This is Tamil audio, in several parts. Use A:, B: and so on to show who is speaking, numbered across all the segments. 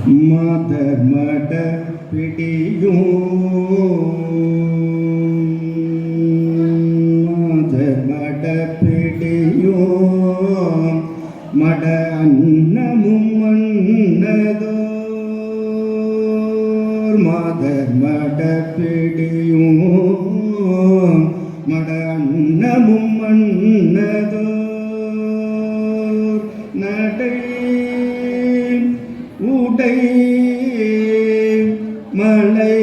A: மாதர் மட பிடியும் மாதர் மட பிடியும் மட அன்னமும் மன்னதோர் மாதர் மட பிடியும் மட அன்னமும் மன்னதோர் நடை உடை மலை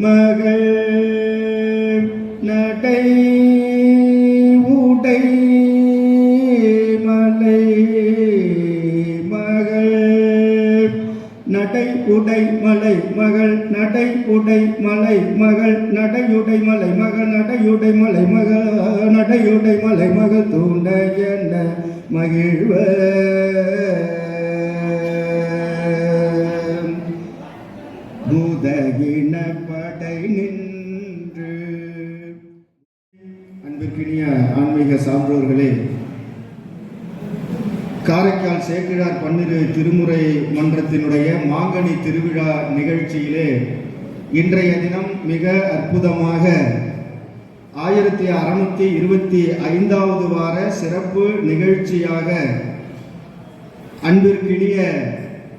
A: மகள் நடை உடை மலை மகள் நடை உடை மலை மகள் நடை உடை மலை மகள் நடையுடை மலை மகள் நடையுடை மலை மகள் நடையுடை மலை மகள் தூண்ட என்ன மகிழ்வ பூதகின படை நின்று. அன்பிற்கினிய ஆன்மீக சான்றோர்களே, காரைக்கால் சேக்கிழார் பன்னிரு திருமுறை மன்றத்தினுடைய மாங்கனி திருவிழா நிகழ்ச்சியிலே இன்றைய தினம் மிக அற்புதமாக 1625வது வார சிறப்பு நிகழ்ச்சியாக அன்பிற்கினிய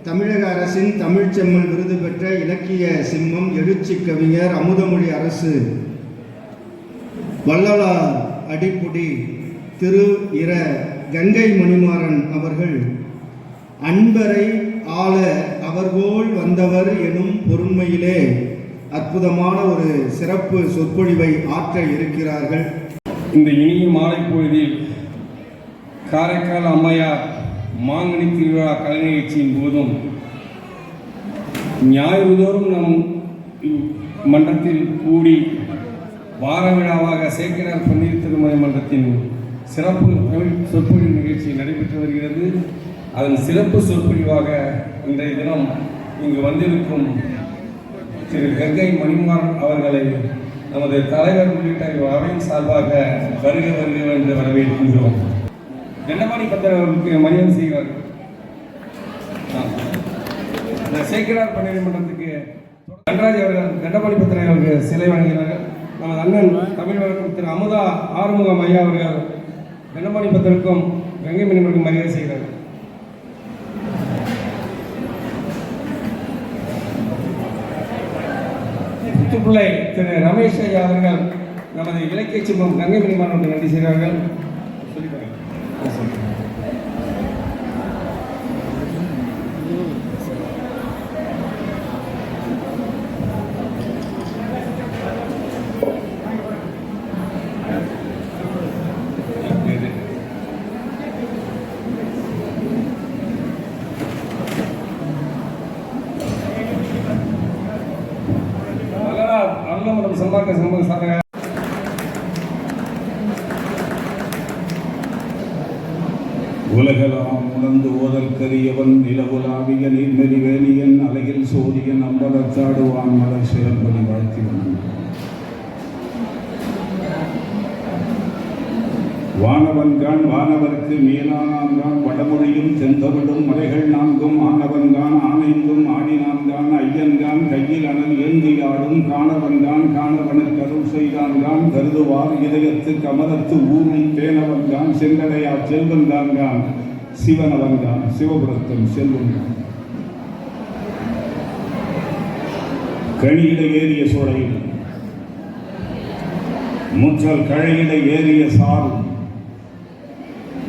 A: தமிழக அரசின் தமிழ்ச்செம்மல் விருது பெற்ற இலக்கிய சிம்மம் எழுச்சி கவிஞர் அமுதமொழி அரசு வள்ளலார் அடிப்புடி திரு இர கங்கை மணிமாறன் அவர்கள் அன்பரை ஆள அவர்போல் வந்தவர் எனும் பொருண்மையிலே அற்புதமான ஒரு சிறப்பு சொற்பொழிவை ஆற்ற இருக்கிறார்கள்.
B: இந்த இனிய மாலை பொழுதில் காரைக்கால் அம்மையார் மாங்கனி திருவிழா கலை நிகழ்ச்சியின் போதும் ஞாயிறுதோறும் நம் மன்றத்தில் கூடி வார விழாவாக சேக்கிழார் பன்னிரு திருமுறை மன்றத்தின் சிறப்பு சொற்பொழிவு நிகழ்ச்சி நடைபெற்று வருகிறது. அதன் சிறப்பு சொற்பொழிவாக இன்றைய தினம் இங்கு வந்திருக்கும் திரு கங்கை மணிமாறன் அவர்களை நமது தலைவர் உள்ளிட்ட அவையின் சார்பாக வருக வருக என்று வரவேற்கின்றோம். தண்டபாணி பத்திர அவர்களுக்கு மரியாதை செய்வார்கள். இந்த சேக்கிழார் பன்னிரு மன்றத்துக்கு நடராஜ் அவர்கள் தண்டபாணி பத்திர அவர்களுக்கு சிலை வழங்கினார்கள். நமது அண்ணன் தமிழ் வழக்கம் திரு அமுதா ஆறுமுகம் ஐயா அவர்கள் தண்டபாணி பத்திரக்கும் கங்கை மணிமனுக்கும் மரியாதை செய்கிறார்கள். புத்துப்பிள்ளை திரு ரமேஷ் ஐயா அவர்கள் நமது இலக்கிய சிம்மம் கங்கை மணிமாறனுக்கு நன்றி செய்கிறார்கள்.
C: உலகலாம் உணர்ந்து ஓதல் கரியவன் நிலவுலாவிய நீர்மெறி வேலியன் அலையில் சோதியன் அம்பலத்தாடுவான் மலர் சிறப்படி வாழ்த்திவன் வானவன்கான் வானவர்க்கு மேலானான்கான் வடமொழியும் தென்தமிழும் மலைகள் நான்கும் ஆனவன்கான் ஆனைந்தும் ஆடினான்கான் ஐயன்கான் கையில் அனல் ஏந்தி ஆடும் காணவன்கான் காணவனுக்கு அருள் செய்தான்கான் கருதுவார் இதயத்து கமலத்து ஊரும் தேனவன்கான் செங்கடையா செல்வன்கான்கான் சிவனவன்கான் சிவபுரத்தன் செல்வன்கான் கழியிட ஏறிய சோலையில் முற்றல் கழையிட ஏறிய சாரும்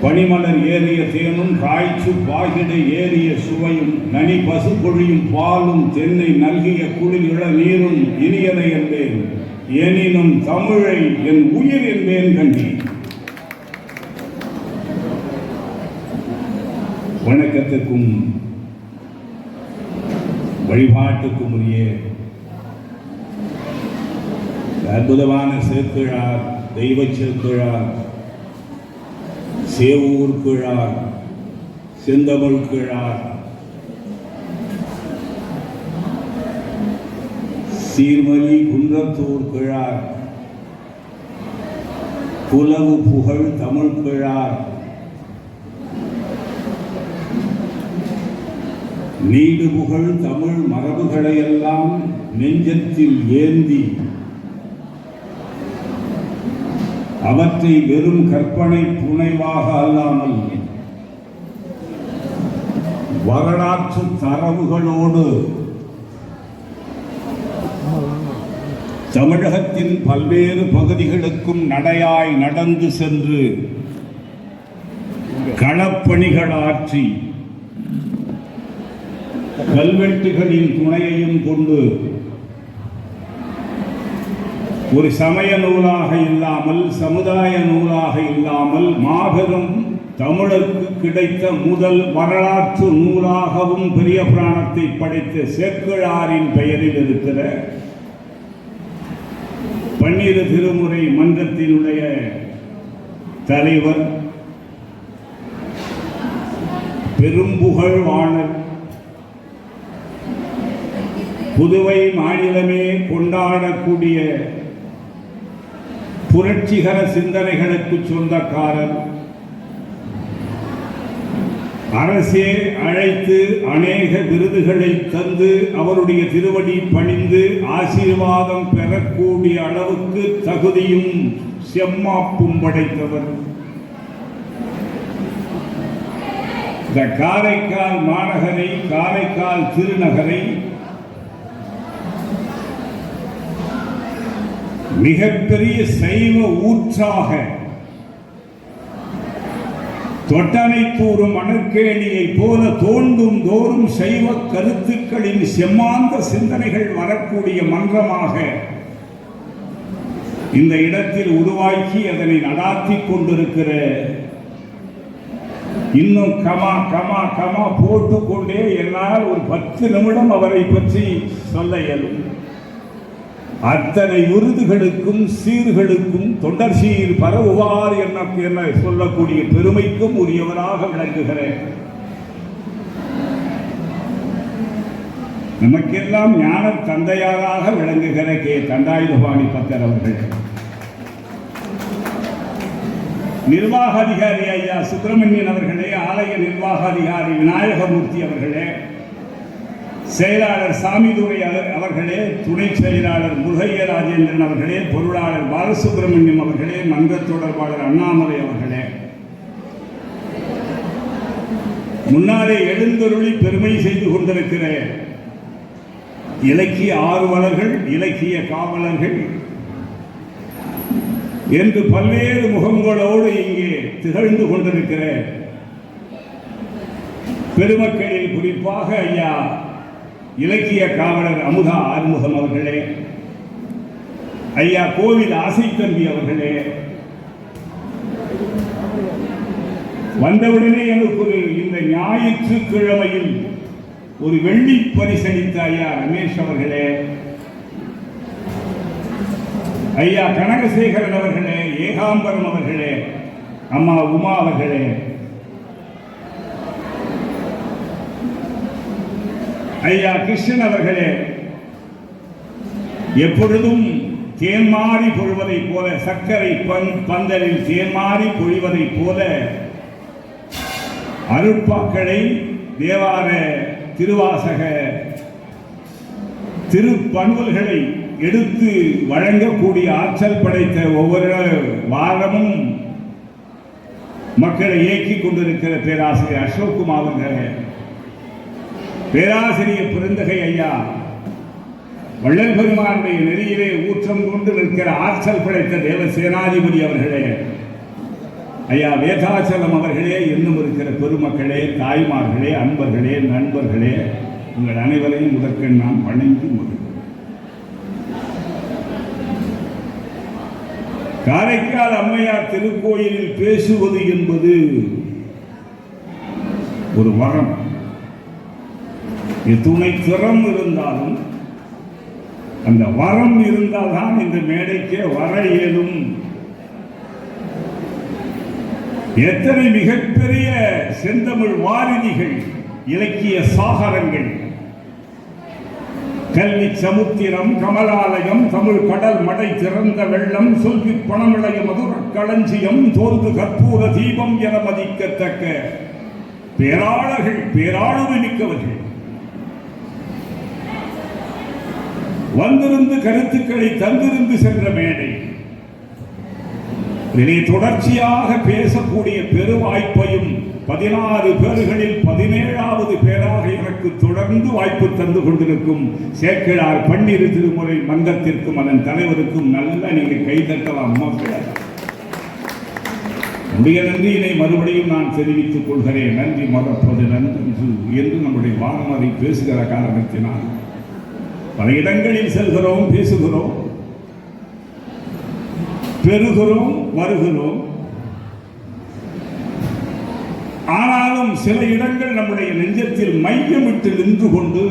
C: பனிமலர் ஏறிய தேனும் காய்ச்சு பாகிட ஏறிய சுவையும் நனி பசு பொழியும் பாலும் தென்னை நல்கிய குளிர் இள நீரும் இனியதை என்பேன் எனினும் தமிழை என் உயிர் என்பேன் கண்டி. வணக்கத்துக்கும் வழிபாட்டுக்கும் உரிய அற்புதமான சேக்கிழார் தெய்வ சேக்கிழார் சேவூர் கிழார் செந்தமிழ் கிழார் சீர்மலி குன்றத்தூர் கிழார் புலவு புகழ் தமிழ் கிழார் நீடு புகழ் தமிழ் மரபுகளையெல்லாம் நெஞ்சத்தில் ஏந்தி அவற்றை வெறும் கற்பனை புனைவாக அல்லாமல் வரலாற்று தரவுகளோடு தமிழகத்தின் பல்வேறு பகுதிகளுக்கும் நடையாய் நடந்து சென்று களப்பணிகள் ஆற்றி கல்வெட்டுகளின் துணையையும் கொண்டு ஒரு சமய நூலாக இல்லாமல் சமுதாய நூலாக இல்லாமல் மாபெரும் தமிழருக்கு கிடைத்த முதல் வரலாற்று நூலாகவும் பெரிய புராணத்தை படைத்த சேக்கிழாரின் பெயரில் இருக்கிற பன்னிரு திருமுறை மன்றத்தினுடைய தலைவர் பெரும்புகழ் வாணர் புதுவை மாநிலமே கொண்டாடக்கூடிய புரட்சிகர சிந்தனைகளுக்கு சொந்தக்காரர், அரசே அழைத்து அநேக விருதுகளை தந்து அவருடைய திருவடி பணிந்து ஆசீர்வாதம் பெறக்கூடிய அளவுக்கு தகுதியும் செம்மாப்பும் படைத்தவர். இந்த காரைக்கால் மாநகரை, காரைக்கால் திருநகரை மிகப்பெரிய சைவ ஊற்றாக தொட்டனை தூறும் அணற்கேணியை போல தோண்டும் தோறும் சைவ கருத்துக்களின் செம்மாந்த சிந்தனைகள் வரக்கூடிய மன்றமாக இந்த இடத்தில் உருவாக்கி அதனை நடாத்தி கொண்டிருக்கிற, இன்னும் கமா கமா கமா போட்டுக்கொண்டே என்னால் ஒரு 10 நிமிடம் அவரை பற்றி சொல்ல இயலும். அத்தனை விருதுகளுக்கும் சீர்களுக்கும் தொண்டர் சீர் பரவுவார் என சொல்லக்கூடிய பெருமைக்கும் உரியவராக விளங்குகிறேன். நமக்கெல்லாம் ஞான தந்தையாராக விளங்குகிற கே. தண்டாயுதபாணி பத்தர் அவர்கள், நிர்வாக அதிகாரி ஐயா சுப்பிரமணியன் அவர்களே, ஆலய நிர்வாக அதிகாரி விநாயகமூர்த்தி அவர்களே, செயலாளர் சாமிதுரை அவர்களே, துணை செயலாளர் முருகைய ராஜேந்திரன் அவர்களே, பொருளாளர் பாலசுப்பிரமணியம் அவர்களே, மன்ற தொடர்பாளர் அண்ணாமலை அவர்களே, முன்னாலே எழுந்தருளி பெருமை செய்து கொண்டிருக்கிற இலக்கிய ஆர்வலர்கள், இலக்கிய காவலர்கள் என்று பல்வேறு முகங்களோடு இங்கே திகழ்ந்து கொண்டிருக்கிற பெருமக்களில் குறிப்பாக ஐயா இலக்கிய காவலர் அமுதா ஆறுமுகம் அவர்களே, ஐயா கோவில் ஆசைத்தம்பி அவர்களே, வந்தவுடனே எனக்கு இந்த ஞாயிற்றுக்கிழமையில் ஒரு வெள்ளி பரிசளித்த ஐயா ரமேஷ் அவர்களே, ஐயா கனகசேகரன் அவர்களே, ஏகாம்பரம் அவர்களே, அம்மா உமா அவர்களே, ஐயா கிருஷ்ணன் அவர்களே, எப்பொழுதும் தேன்மாறி பொழிவதை போல, சர்க்கரை பந்தலில் தேன்மாறி பொழிவதை போல அருட்பாக்களை, தேவார திருவாசக திருப்பண்புகளை எடுத்து வழங்கக்கூடிய ஆற்றல் படைத்த ஒவ்வொரு வாரமும் மக்களை இயக்கிக் கொண்டிருக்கிற பேராசிரியர் அசோக்குமார் அவர்களே, பேராசிரியர் பெருந்தகை ஐயா வள்ளல் பெருமானுடைய நெறியிலே ஊற்றம் கொண்டு நிற்கிற ஆற்றல் படைத்த தேவ சேனாதிபதி அவர்களே, ஐயா வேதாச்சலம் அவர்களே, இன்னும் இருக்கிற பெருமக்களே, தாய்மார்களே, அன்பர்களே, நண்பர்களே, உங்கள் அனைவரையும் முதற்கண் நாம் வணங்கி மகிழ்கிறோம். காரைக்கால் அம்மையார் திருக்கோயிலில் பேசுவது என்பது ஒரு வரம். துணை திறம் இருந்தாலும் அந்த வரம் இருந்தால்தான் இந்த மேடைக்கே வர இயலும். எத்தனை மிகப்பெரிய செந்தமிழ் வாரிதிகள், இலக்கிய சாகரங்கள், கல்வி சமுத்திரம், கமலாலயம், தமிழ் கடல் மடை திறந்த வெள்ளம், சொல்வி பணமிளைய மதுர களஞ்சியம், தோல்வு கற்பூர தீபம் என மதிக்கத்தக்க பேராளர்கள், பேராளுமை மிக்கவர்கள் வந்திருந்து கருத்துக்களை தந்திருந்து சென்ற மேடை. இதை தொடர்ச்சியாக பேசக்கூடிய பெருவாய்ப்பையும் 16 பேர்களில் 17வது பேராக எனக்கு தொடர்ந்து வாய்ப்பு தந்து கொண்டிருக்கும் சேக்கிழார் பன்னிரு திருமுறை மன்றத்திற்கும் அதன் தலைவருக்கும் நல்ல நீங்க கைதட்டலாம். உடைய நன்றியினை மறுபடியும் நான் தெரிவித்துக் கொள்கிறேன். நன்றி மறப்பது நன்றி என்று நம்முடைய வானமதை பேசுகிற காரணத்தினால் பல இடங்களில் செல்கிறோம், பேசுகிறோம், பெறுகிறோம், வருகிறோம். ஆனாலும் சில இடங்கள் நம்முடைய நெஞ்சத்தில் மையமிட்டு நின்று கொண்டு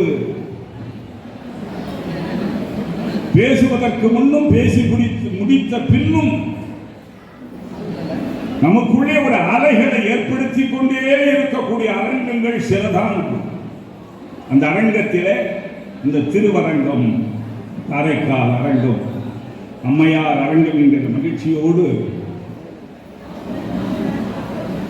C: பேசுவதற்கு முன்னும் பேசி முடித்த பின்னும் நமக்குள்ளே ஒரு அலைகளை ஏற்படுத்திக் கொண்டே இருக்கக்கூடிய அரங்கங்கள் சிலதான். அந்த அரங்கத்திலே இந்த திருவரங்கம், காரைக்கால் அரங்கம், அம்மையார் அரங்கம் என்கிற மகிழ்ச்சியோடு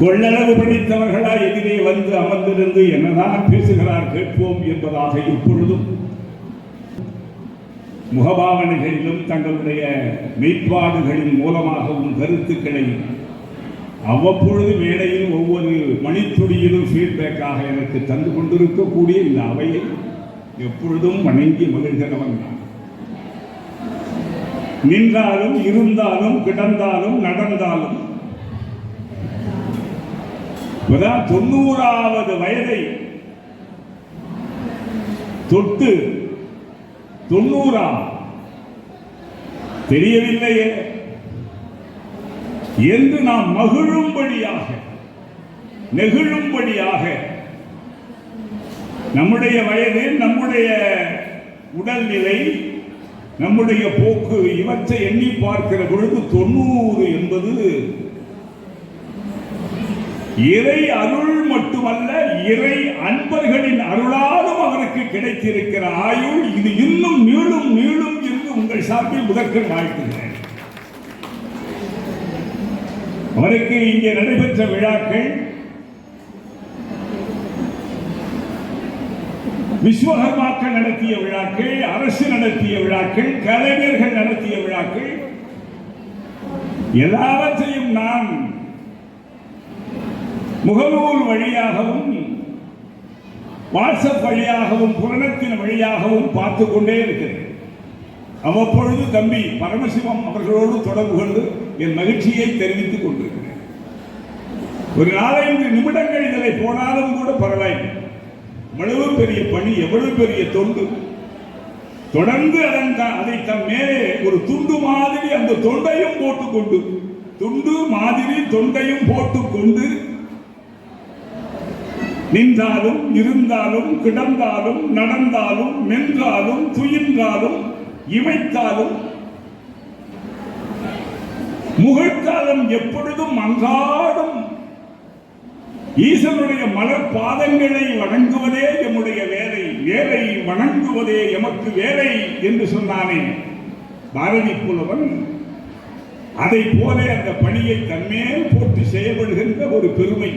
C: கொள்ளளவு படித்தவர்களா எதிரே வந்து அமர்ந்திருந்து என்னதான் பேசுகிறார் கேட்போம் என்பதாக இப்பொழுதும் முகபாவனைகளிலும் தங்களுடைய மெய்ப்பாடுகளின் மூலமாகவும் கருத்துக்களை அவ்வப்பொழுது மேடையில் ஒவ்வொரு மணித்துடியிலும் ஃபீட்பேக்காக எனக்கு தந்து கொண்டிருக்கக்கூடிய இந்த அவையை எப்பொழுதும் வணங்கி மகிழ்கிறவன் நான். நின்றாலும் இருந்தாலும் கிடந்தாலும் நடந்தாலும் 90வது வயதை தொட்டு 90 தெரியவில்லையே என்று நாம் மகிழும்படியாக நெகிழும்படியாக நம்முடைய வயது, நம்முடைய உடல்நிலை, நம்முடைய போக்கு இவற்றை எண்ணி பார்க்கிற பொழுது 90 என்பது இறை அருள் மட்டுமல்ல, இறை அன்பர்களின் அருளாலும் அவருக்கு கிடைத்திருக்கிற ஆயுள். இது இன்னும் நீளும் நீளும் என்று உங்கள் சார்பில் முதற்கண் வாழ்த்துகிறேன். அவருக்கு இங்கே நடைபெற்ற விழாக்கள், விஸ்வகர்மாக்கள் நடத்திய விழாக்கள், அரசு நடத்திய விழாக்கள், கலைஞர்கள் நடத்திய விழாக்கள், எல்லாவற்றையும் நான் முகநூல் வழியாகவும் வாட்ஸ்அப் வழியாகவும் புலனத்தின் வழியாகவும் பார்த்து கொண்டே இருக்கிறேன். அவ்வப்பொழுது தம்பி பரமசிவம் அவர்களோடு தொடர்பு கொண்டு என் மகிழ்ச்சியை தெரிவித்துக் கொண்டிருக்கிறேன். ஒரு 4-5 நிமிடங்கள் இதில் போனாலும் கூட பரவாயில்லை. எவ்வளவு பெரிய பணி, எவ்வளவு பெரிய தொண்டு. தொடர்ந்து அதை தன் மேலே ஒரு துண்டு மாதிரி அந்த தொண்டையும் போட்டுக்கொண்டு, துண்டு மாதிரி தொண்டையும் போட்டுக்கொண்டு நின்றாலும் இருந்தாலும் கிடந்தாலும் நடந்தாலும் மென்றாலும் துயின்றாலும் இமைத்தாலும் முகழ்காலம் எப்பொழுதும் அன்றாடும் ஈசனுடைய மலர் பாதங்களை வணங்குவதே எம்முடைய வேலை, வேலை வணங்குவதே எமக்கு வேலை என்று சொன்னானே பாரதி புலவன். அதை போல அந்த பணியை தன்மேல் போட்டு செயல்படுகின்ற ஒரு பெருமை,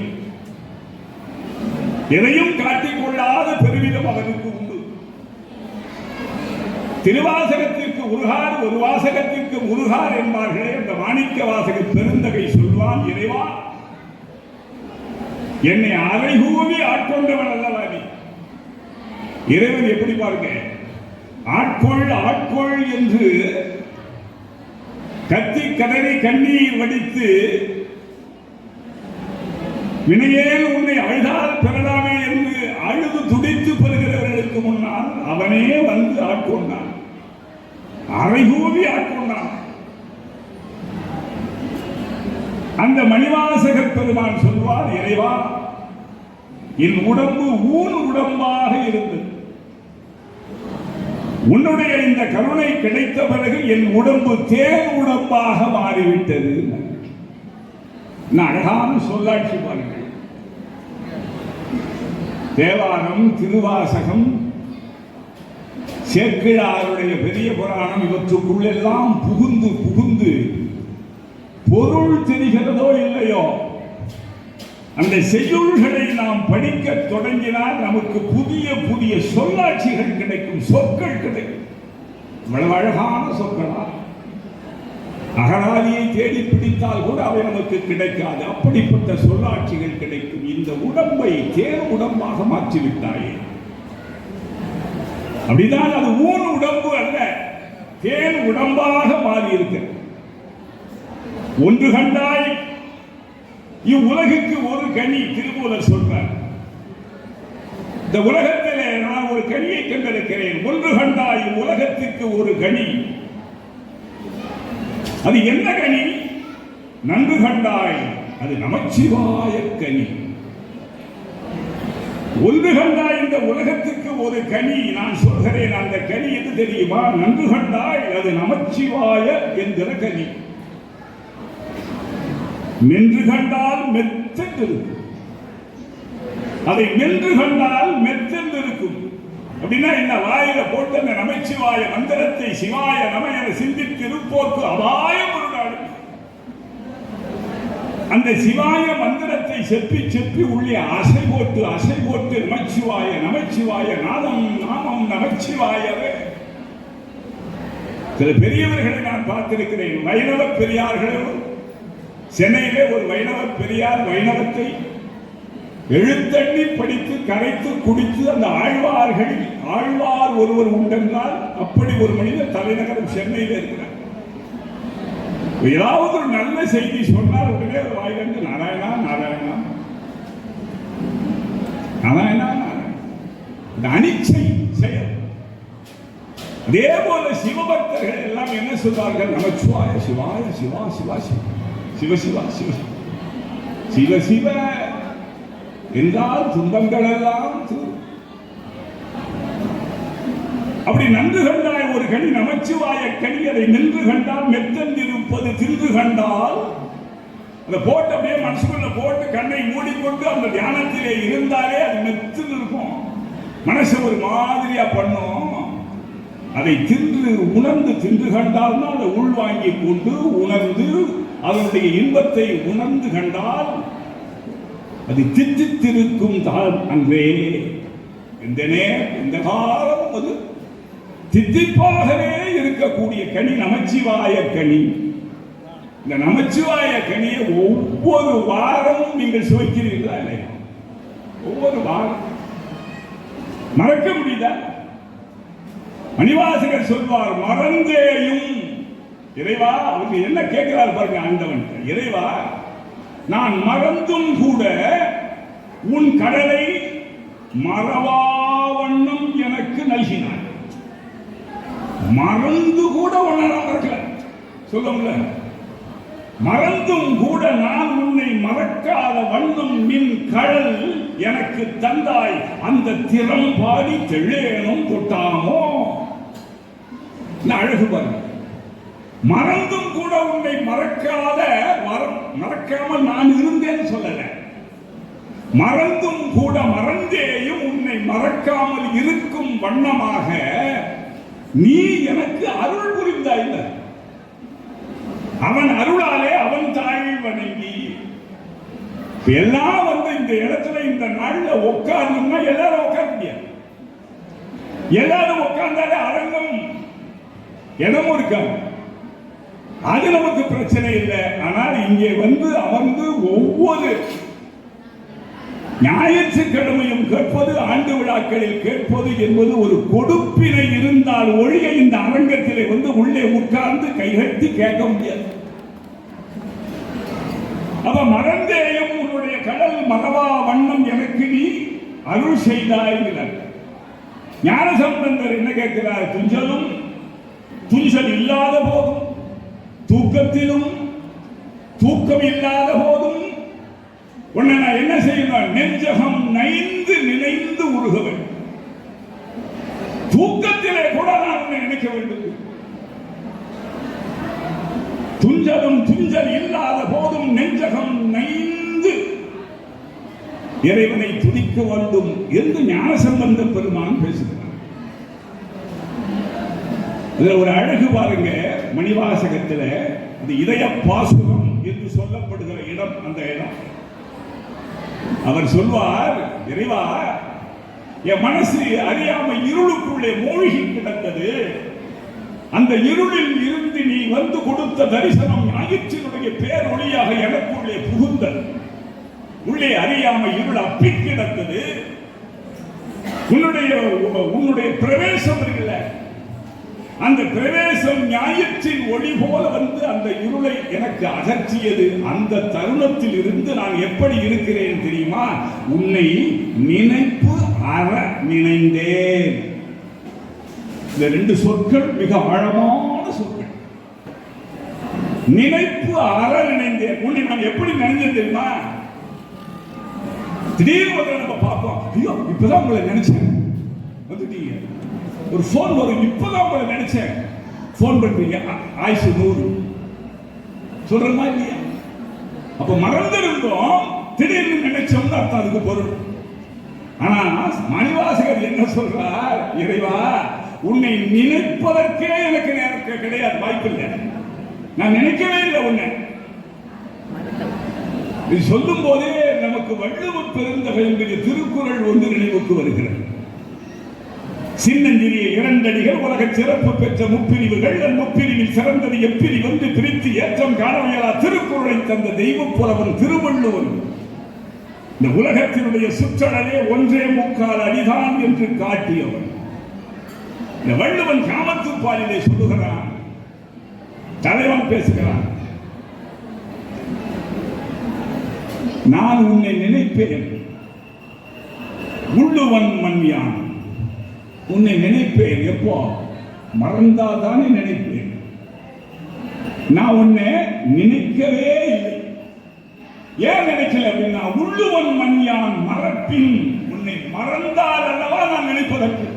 C: எதையும் காட்டிக்கொள்ளாத பெருமிதம் அவனுக்கு உண்டு. திருவாசகத்திற்கு உருகார், ஒரு வாசகத்திற்கு உருகார் என்பார்களே, அந்த மாணிக்க வாசக பெருந்தகை சொல்வான், இறைவா என்னை அறைகூவி ஆட்கொண்டவன் அல்லவா நீ. இறைவன் எப்படி பாருங்க, ஆட்கொள் ஆட்கொள் என்று கத்தி கதறி கண்ணீர் வடித்து வினையேல் உன்னை அழுதால் பெறலாமே என்று அழுது துடித்து பெறுகிறவர்களுக்கு முன்னால் அவனே வந்து ஆட்கொண்டான், அறைகூவி ஆட்கொண்டான். அந்த மணிவாசகர் பெருமான் சொல்வார், இறைவா என் உடம்பு ஊன் உடம்பாக இருந்தது, உன்னுடைய இந்த கருணை கிடைத்த பிறகு என் உடம்பு தேன் உடம்பாக மாறிவிட்டது. அழகான சொல்லாட்சி பாருங்கள். தேவாரம், திருவாசகம், சேக்கிழாருடைய பெரிய புராணம் இவற்றுக்குள்ளெல்லாம் புகுந்து புகுந்து பொருள் தெரிகிறதோ இல்லையோ, அந்த செய்யுள்களை நாம் படிக்க தொடங்கினால் நமக்கு புதிய புதிய சொல்லாட்சிகள் கிடைக்கும், சொற்கள் கிடைக்கும். இவ்வளவு அழகான சொற்களா? அகராதியை தேடி பிடித்தால் கூட அவை நமக்கு கிடைக்காது. அப்படிப்பட்ட சொல்லாட்சிகள் கிடைக்கும். இந்த உடம்பை தேர் உடம்பாக மாற்றிவிட்டாயே. அப்படிதான் அது ஊன் உடம்பு அல்ல, தேர் உடம்பாக மாறி இருக்க. ஒன்று கண்டாய் இவ்வுலகுக்கு ஒரு கனி. திருமூலர் சொல்றார், இந்த உலகத்திலே நான் ஒரு கனியை கண்டிருக்கிறேன். ஒன்று கண்டாய் உலகத்திற்கு ஒரு கனி. அது என்ன கனி? நன்கு கண்டாய் அது நமச்சிவாய கனி. ஒன்று கண்டாய் இந்த உலகத்துக்கு ஒரு கனி. நான் சொல்கிறேன், அந்த கனி எது தெரியுமா? நன்கு கண்டாய் அது நமச்சிவாய என்கிற கனி. மென்று கண்டால் மெத்தென்றிருக்கும். அதை மென்று கண்டால் மெத்தென்றிருக்கும். அப்படின்னா என்ன? வாயில போட்டு அந்த நமச்சிவாய மந்திரத்தை சிவாய நம என சிந்தித்து இருப்போர்க்கு அபாயம் ஒரு நாடு. அந்த சிவாய மந்திரத்தை செப்பி செப்பி உள்ளே அசை போட்டு நமச்சிவாய நமச்சிவாய நாதம் நாமம் நமச்சிவாயவே. சில பெரியவர்களை நான் பார்த்திருக்கிறேன். வைணவ பெரியார்களும் சென்னையிலே ஒரு வைணவ பெரியார் வைணவத்தை எழுத்தண்ணி படித்து கரைத்து குடித்து அந்த ஆழ்வார் ஒருவர் உண்டென்றால் அப்படி ஒரு மனிதர் தலைநகரம் சென்னையில் இருக்கிறார். ஏதாவது ஒரு நல்ல செய்தி சொன்னால் உடனே ஒரு வாயிலிருந்து நாராயணா நாராயணா நாராயணா நாராயணா அனிச்சை செயல். அதே போல சிவபக்தர்கள் எல்லாம் என்ன சொல்வார்கள்? நமச்சிவாய சிவாய சிவா சிவா சிவ சிவ சிவ சிவ சிவ என்றால் துன்பங்கள் எல்லாம். அப்படி நன்கு கண்டாய் ஒரு கனி நமச்சிவாய கனி. அதை நின்று கண்டால் மெத்தென்றிருப்பது. தின்று கண்டால் அதை போட்டு அப்படியே மனசுக்குள்ள போட்டு கண்ணை மூடிக்கொண்டு அந்த தியானத்திலே இருந்தாலே அது மெத்து இருக்கும். மனசு ஒரு மாதிரியா பண்ணும். அதை தின்று உணர்ந்து தின்று கண்டால் தான் அதை உள்வாங்கி கொண்டு உணர்ந்து அதனுடைய இன்பத்தை உணர்ந்து கண்டால் அது தித்தித்திருக்கும் தான் அன்றே. இந்த காலம் அது தித்திப்பாகவே இருக்கக்கூடிய கனி நமச்சிவாய கனி. இந்த நமச்சிவாய கனியை ஒவ்வொரு வாரமும் நீங்கள் சுவைக்கிறீர்களா இல்லையா? ஒவ்வொரு வாரம் மறக்க முடியுதா? மணிவாசகர் சொல்வார், மறந்தேயும் இறைவா. அவருக்கு என்ன கேட்கிறார் பாருங்க ஆண்டவன். இறைவா, நான் மறந்தும் கூட உன் கடலை மறவா வண்ணம் எனக்கு நல்கினார். மறந்து கூட உணராம சொல்ல மறந்தும் கூட நான் உன்னை மறக்காத வண்ணம் மின் கடல் எனக்கு தந்தாய். அந்த திறம் பாடி தெள்ளேனும் கொட்டாமோ. அழகு பாருங்க. மறந்தும் கூட உன்னை மறக்காமல் நான் இருந்தேன்னு சொல்லல. மறந்தும் கூட மறந்தேயும் உன்னை மறக்காமல் இருக்கும் வண்ணமாக நீ எனக்கு அருள் புரிந்தாய். அவன் அருளாலே அவன் தாயை வணங்கி எல்லாம் இந்த இடத்துல இந்த நாள்ல உட்கார்ந்தோம்னா எல்லாரும் உட்கார முடியாது. எல்லாரும் உட்கார்ந்தாலே அரங்கம் இடமும் இருக்காது. அது நமக்கு பிரச்சனை இல்லை. ஆனால் இங்கே அமர்ந்து ஒவ்வொரு ஞாயிற்றுக்கிழமையும் கேட்பது, ஆண்டு விழாக்களில் கேட்பது என்பது ஒரு கொடுப்பினை இருந்தால் ஒழிய இந்த அரங்கத்திலே உள்ளே உட்கார்ந்து கைகட்டி கேட்க முடியாது. அவ மறந்தேயும் உன்னுடைய கடல் மறவா வண்ணம் எனக்கு நீ அருள் செய்தாய். ஞானசம்பந்தர் என்ன கேட்கிறார்? துஞ்சல் இல்லாத போதும், தூக்கத்திலும் தூக்கம் இல்லாத போதும் உன்னை நான் என்ன செய்யணும்? நெஞ்சகம் நைந்து நினைந்து உருகவன். தூக்கத்திலே கூட நான் உன்னை நினைக்க வேண்டும். துஞ்சல் இல்லாத போதும் நெஞ்சகம் நைந்து இறைவனை துதிக்க வேண்டும் என்று ஞானசம்பந்த பெருமான் பேசுகிறார். இதுல ஒரு அழகு பாருங்க. மணிவாசகத்தில் அது இதய பாசுரம் என்று சொல்லப்படுகிற இடம். அந்த இடம் அவர் சொல்வார், இறைவா, என் மனசு அறியாம இருளுக்குள்ளே மூழ்கி கிடந்தது. அந்த இருளில் இருந்து நீ வந்து கொடுத்த தரிசனம் ஞாயிற்றினுடைய பேரொளியாக எனக்குள்ளே புகுந்தது. உள்ளே அறியாம இருள் அப்பி கிடந்தது. உன்னுடைய பிரவேசம் இருக்குல்ல, அந்த பிரவேசம் ஞாயிற்றின் ஒளி போல வந்து அந்த இருளை எனக்கு அகற்றியது. அந்த தருணத்தில் இருந்து நான் எப்படி இருக்கிறேன் தெரியுமா? உன்னை நினைப்பு அற நினைந்தேன். இந்த ரெண்டு சொற்கள் மிக ஆழமான சொற்கள். நினைப்பு அற நினைந்தேன். உன்னை நான் எப்படி நினைஞ்சேன் தெரியுமா? திடீர்னு நம்ம பார்ப்போம், ஐயோ இப்பதான் உங்களை நினைச்சேன், வந்துட்டீங்க. ஒரு போன் வரும், இப்பதான் உங்களை நினைச்சேன், போன் பண்றீங்க, ஆயுசு 100 சொல்றமா இல்லையா? அப்ப மறந்திருந்தோம், திடீர்னு நினைச்சோம்னு அர்த்தம் அதுக்கு பொருள். ஆனா மணிவாசகர் என்ன சொல்றார்? இறைவா, உன்னை நினைப்பதற்கே எனக்கு நேரம் கிடையாது, வாய்ப்பு இல்லை. நான் நினைக்கவே இல்லை உன்னை. இது சொல்லும் போதே நமக்கு வள்ளுவ பெருந்தகை என்கிற திருக்குறள் ஒன்று நினைவுக்கு வருகிறது. சின்னஞ்சிறிய 2 அடிகள் உலக சிறப்பு பெற்ற முப்பிரிவுகள், முப்பிரிவில் சிறந்தது எப்பிரிவு வந்து பிரித்து ஏற்றம் காணவியலா திருக்குறளை தந்த தெய்வ புலவன் திருவள்ளுவன் இந்த உலகத்தினுடைய சுற்றளவே 1.25 அடிதான் என்று காட்டியவன். இந்த வள்ளுவன் காமத்துப்பாலிலே சொல்லுகிறான், தலைவன் பேசுகிறான், நான் உன்னை நினைப்பேன் உள்ளுவன் மண்யான். உன்னை நினைப்பேன். எப்போ? மறந்தாதானே நினைப்பேன். நான் உன்னை நினைக்கவே இல்லை. ஏன் நினைக்கல அப்படின்னா, உள்ளுவன் மண்யான் மறப்பின். உன்னை மறந்தால் அல்லவா நான் நினைப்பதற்கு.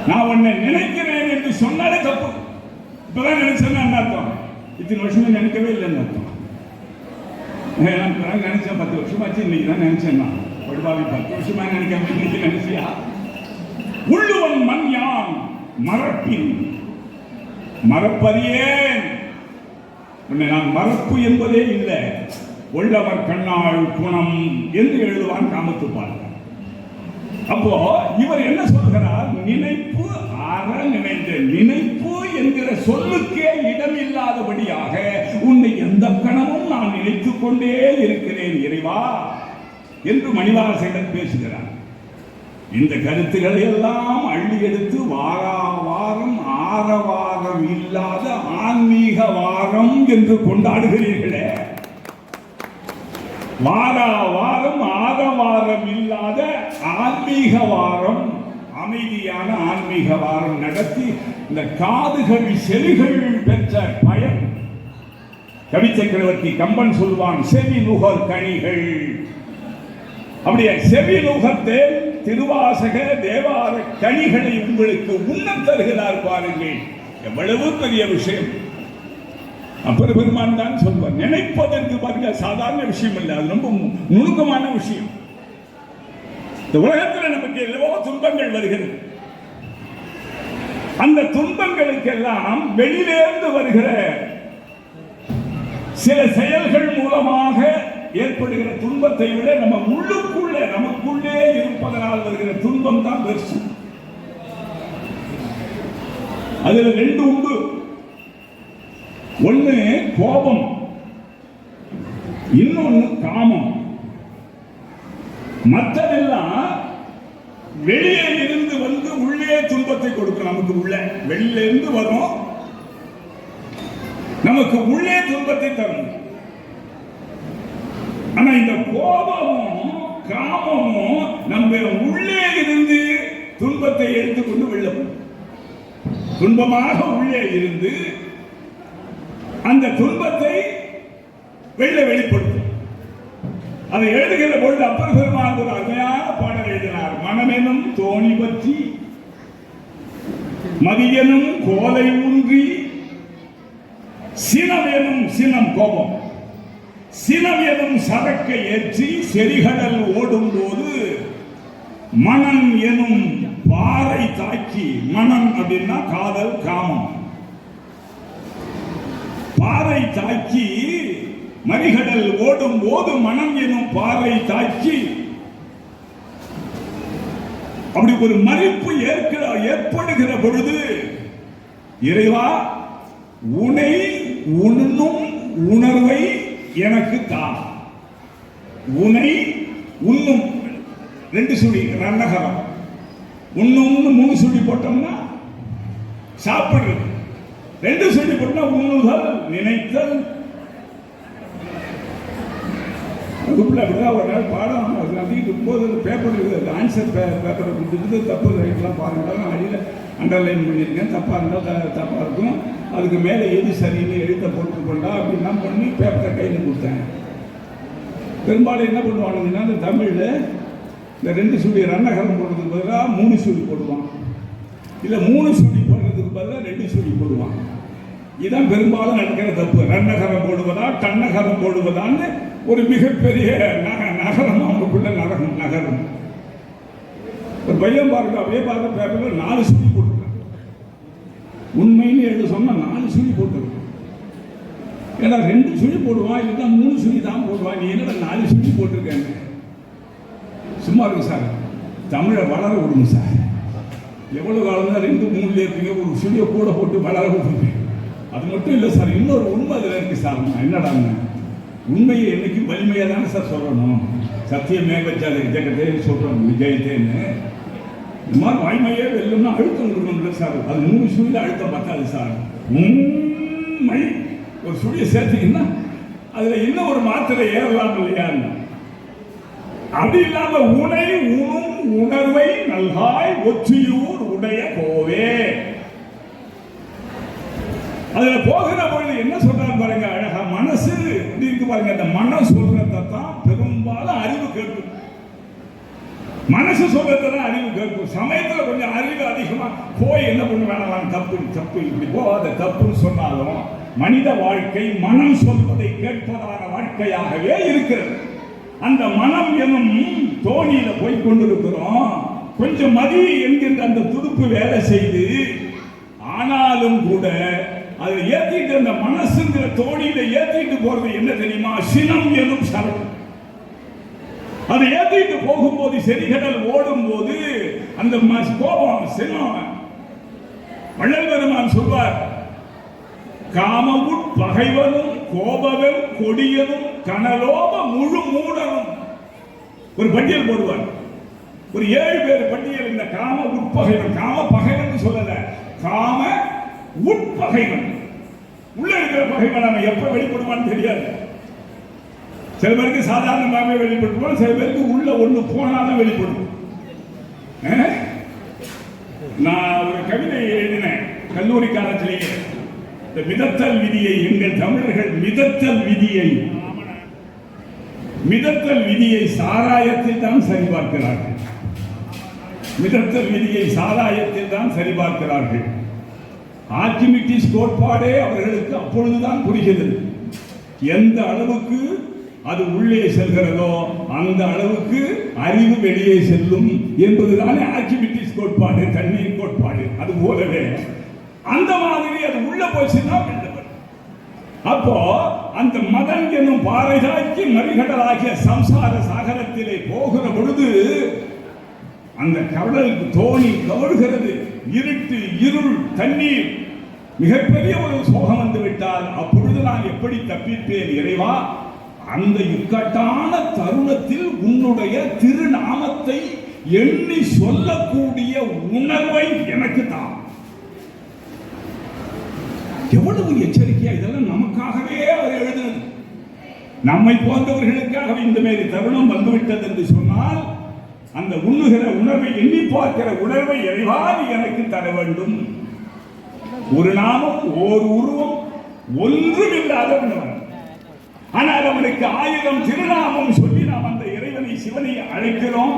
C: நான் உன்னை நினைக்கிறேன் என்று சொன்னாலே தப்பு. இப்பதான் நினைச்சேன்னா என்ன அர்த்தம்? இத்தனை வருஷமே நினைக்கவே இல்லைன்னு அர்த்தம். நினைச்சேன் 10 வருஷமாச்சு, இன்னைக்கு தான் நினைச்சேன். நான் 10 வருஷமா நினைக்காம இன்னைக்கு நினைச்சியா? உள்ளுவன் மண்யான் மறப்பின். மறப்பறியேன். உன்னை நான் மறப்பு என்பதே இல்லை. உள்ளவர் கண்ணாள் குணம் என்று எழுதுவான் காமத்துப்பால். அப்போ இவர் என்ன சொல்கிறார்? நினைப்பு அற நினைந்த. நினைப்பு என்கிற சொல்லுக்கே இடம் இல்லாதபடியாக உன்னை எந்த கணமும் நான் நினைத்துக் கொண்டே இருக்கிறேன் இறைவா என்று மணிவாசகர் பேசுகிறார். இந்த கருத்துக்களை எல்லாம் அள்ளி எடுத்து வாரம் ஆரவாரம் இல்லாத ஆன்மீக வாரம் என்று கொண்டாடுகிறீர்களே. வாரம் ஆரவாரம் இல்லாத ஆன்மீக வாரம், அமைதியான ஆன்மீக வாரம் நடத்தி இந்த காதுகள் செவிகள் பெற்ற பயன். கவி சக்கரவர்த்தி கம்பன் சொல்வான், செவி நுகர் கனிகள். அப்படியே செவி நுகர்த்தே திருவாசக தேவார கனிகளை உங்களுக்கு உண்ணத் தருகிறார் பாருங்கள். எவ்வளவு பெரிய விஷயம். அப்பர் பெருமான் தான் சொல்வார், நினைப்பதற்கு பாருங்க சாதாரண விஷயம் இல்லை, அது ரொம்ப நுணுக்கமான விஷயம். இந்த உலகத்தில் நமக்கு எவ்வளவோ துன்பங்கள் வருகிறது. அந்த துன்பங்களுக்கெல்லாம் வெளியிலிருந்து வருகிற சில செயல்கள் மூலமாக ஏற்படுகிற துன்பத்தை விட நம்ம உள்ளுக்குள்ளே நமக்குள்ளே இருப்பதனால் வருகிற துன்பம் தான் பெருசு. அதுல 2 உண்டு. ஒண்ணு கோபம், இன்னொன்னு காமம். மற்றதெல்லாம் வெளியே இருந்து வந்து உள்ளே துன்பத்தை கொடுக்கும். நமக்கு உள்ள வெளியில இருந்து வரும், நமக்கு உள்ளே துன்பத்தை தரும். ஆனா இந்த கோபமும் காமமும் நம்ம உள்ளே இருந்து துன்பத்தை எடுத்துக்கொண்டு வெல்லும். துன்பமாக உள்ளே இருந்து அந்த துன்பத்தை வெளிப்படுத்தும். அதை எழுதுகிற பொழுது அப்பர் பெருமான் ஒரு அருமையான பாடல் எழுதினார். மனமெனும் தோணி பற்றி மதியனும் கோலை ஊன்றி சினமெனும் சினம் கோபம் சினமெனும் சரக்கை ஏற்றி செறிகடல் ஓடும் போது மனம் எனும் பாறை தாக்கி. மனம் அப்படின்னா காதல் காமம். பாறை தாக்கி மறிகடல் ஓடும் போது மனம் எனும் பாறை தாக்கி. அப்படி ஒரு மறிப்பு ஏற்படுகிற பொழுது இறைவா உனை உண்ணும் உணர்வை எனக்கு தா. உனை உண்ணும் 2 சுழி ரன்னகரம், உண்ணும்னு 3 சுழி போட்டோம்னா சாப்பிடுறது, 2 சுழி போட்டா உண்ணுதல் நினைத்தல். வகுப்பில் அப்படிதான் ஒரு நாள் பாடம் நடத்திக்கிட்டு இருக்கும்போது பேப்பர் ஆன்சர் பேப்பரை கொடுத்துட்டு தப்பு ரைட்லாம் பாருங்க, அடியில் அண்டர்லைன் பண்ணியிருக்கேன், தப்பாக இருந்தால் தப்பாக இருக்கும், அதுக்கு மேலே எது சரின்னு எழுத்த போட்டுக்கொண்டா அப்படின்லாம் பண்ணி பேப்பரை கையில் கொடுத்தேன். பெரும்பாலும் என்ன பண்ணுவானுங்கன்னா இந்த தமிழில் இந்த 2 சுழி ரன்னகரம் போடுறதுக்கு பதிலாக 3 சுழி போடுவான், இல்லை 3 சுழி போடுறதுக்கு பதிலாக 2 சுழி போடுவான். இதுதான் பெரும்பாலும் நடக்கிற தப்பு. ரன்னகரம் போடுவதா டன்னகரம் போடுவதான்னு ஒரு மிகப்பெரிய நகரம் அவங்களுக்குள்ள நகரம். ஒரு பையன் பாருங்க, அப்படியே பார்க்க பேப்பரில் 4 சுழி போட்டுருக்கான். உண்மைன்னு எழுத சொன்னால் 4 சுழி போட்டுருக்கான். ஏன்னா 2 சுழி போடுவான், இல்லைன்னா 3 சுழி தான் போடுவான். நீ என்னடா 4 சுழி போட்டிருக்கேன்னு. சும்மா இருக்கு சார், தமிழை வளர விடுங்க சார். எவ்வளோ காலம் தான் 2 3 இருக்கீங்க, ஒரு சுழியை கூட போட்டு வளர விடுங்க. அது மட்டும் இல்லை சார், இன்னொரு உண்மை அதில் இருக்கு சார். என்னடாங்க, உண்மையை என்னைக்கு வலிமையாக தானே சார் சொல்லணும். சத்தியமேவ ஜெகத்தேன்னு சொல்கிறோம், விஜயத்தேன்னு. இந்த மாதிரி வாய்மையே வெல்லும்னா அழுத்தம் கொடுக்கணும்ல சார். அது 3 சுழியில் அழுத்தம் பத்தாது சார். உண்மை ஒரு சுழியை சேர்த்தீங்கன்னா அதில் இன்னும் ஒரு மாத்திரை ஏறலாம் இல்லையான்னு. அது இல்லாம உனை உணும் உணர்வை நல்காய் ஒற்றியூர் உடைய கோவே. அதுல போகிற பொழுது என்ன சொல்றாரு பாருங்க, அழகா மனசு இருக்கு பாருங்க. அந்த மனம் சொல்றதான் பெரும்பாலும் அறிவு கேட்கும். மனசு சொல்றதான் அறிவு கேட்கும். சமயத்துல கொஞ்சம் அறிவு அதிகமா போய் என்ன பண்ண வேணாம், தப்பு தப்பு இப்படி போகாத தப்புன்னு சொன்னாலும் மனித வாழ்க்கை மனம் சொல்வதை கேட்பதான வாழ்க்கையாகவே இருக்கிறது. அந்த மனம் எனும் தோணியில போய் கொண்டிருக்கிறோம். கொஞ்சம் மதி என்கின்ற அந்த துடுப்பு வேலை செய்து, ஆனாலும் கூட அதை ஏற்றிட்டு அந்த மனசுங்கிற தோணியில ஏற்றிட்டு போறது என்ன தெரியுமா, சினம் எனும் சரம். அதை ஏற்றிட்டு போகும்போது செடிகடல் ஓடும் போது அந்த கோபம் சினம். வள்ளல் பெருமான் சொல்வார், காமமுட் பகைவனும் கோபவன் கொடியனும் கனலோப முழு மூடனும். ஒரு பட்டியல் போடுவார், ஒரு 7 பேர் பட்டியல். இந்த காம உட்பகைவன், காம பகைவன் சொல்லல, காம உட்பகைவன். உள்ள இருக்கிற பகைவன் அவன் எப்ப வெளிப்படுவான்னு தெரியாது. சில பேருக்கு சாதாரணமாகவே வெளிப்படுவான், சில பேருக்கு உள்ள ஒண்ணு போனாலும் வெளிப்படும். நான் ஒரு கவிதை எழுதினேன் கல்லூரி காலத்திலேயே. இந்த மிதத்தல் விதியை, எங்கள் தமிழர்கள் மிதத்தல் விதியை சாராயத்தில் தான் சரிபார்க்கிறார்கள். மிதத்தல் விதியை சாராயத்தில் தான் சரிபார்க்கிறார்கள். ஆர்க்கிமிடிஸ் கோட்பாடே அவர்களுக்கு அப்பொழுதுதான் புரிகிறது. எந்த அளவுக்கு அது உள்ளே செல்கிறதோ அந்த அளவுக்கு அறிவு வெளியே செல்லும் என்பதுதானே ஆர்க்கிமிடிஸ் கோட்பாடு, தண்ணீர் கோட்பாடு. அது போலவே அந்த மாதிரி அது உள்ள போச்சுன்னா அப்போ அந்த மதம் என்னும் பாறைதாக்கி மறிகடலாகிய சம்சார சாகரத்திலே போகிற பொழுது அந்த கடலுக்கு தோணி கவழ்கிறது. இருட்டு, இருள், தண்ணீர், மிகப்பெரிய ஒரு சோகம் வந்து விட்டால் அப்பொழுது நான் எப்படி தப்பிப்பேன் இறைவா? அந்த இக்கட்டான தருணத்தில் உன்னுடைய திருநாமத்தை எண்ணி சொல்லக்கூடிய உணர்வை எனக்கு தான். எவ்வளவு எச்சரிக்கையா! இதெல்லாம் நமக்காகவே அவர் எழுதினது, நம்மை போன்றவர்களுக்காகவே. இந்த மாதிரி தருணம் வந்துவிட்டது என்று சொன்னால் அந்த உண்ணுகிற உணர்வை, எண்ணி பார்க்கிற உணர்வை இறைவா எனக்கு தர வேண்டும். ஒரு நாமம், ஓர் உருவம், ஒன்றுமில்லாதவன். ஆனால் அவனுக்கு 1000 திருநாமம் சொல்லி நாம் அந்த இறைவனை, சிவனை அழைக்கிறோம்.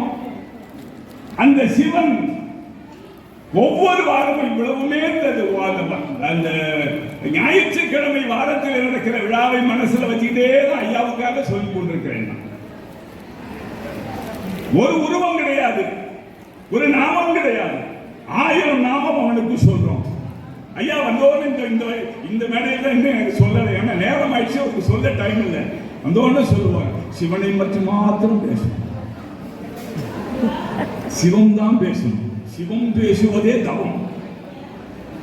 C: அந்த சிவன் ஒவ்வொரு வாரமும் இவ்வளவுமே அந்த ஞாயிற்றுக்கிழமை வாரத்தில் நடக்கிற விழாவை மனசுல வச்சுக்கிட்டே தான் ஐயாவுக்காக சொல்லிக் கொண்டிருக்கிறேன். ஒரு உருவம் கிடையாது, ஒரு நாமம் கிடையாது, 1000 நாமம் அவனுக்கு சொல்றோம். ஐயா வந்தோன்னு இந்த மேடையில எனக்கு சொல்லலை, ஏன்னா நேரம் ஆயிடுச்சு, அவருக்கு சொல்ல டைம் இல்லை. வந்தோன்னு சொல்லுவார், சிவனை மட்டும் மாத்திரம் பேசணும், சிவம் தான் பேசணும், சிவம் பேசுவதே தவம்.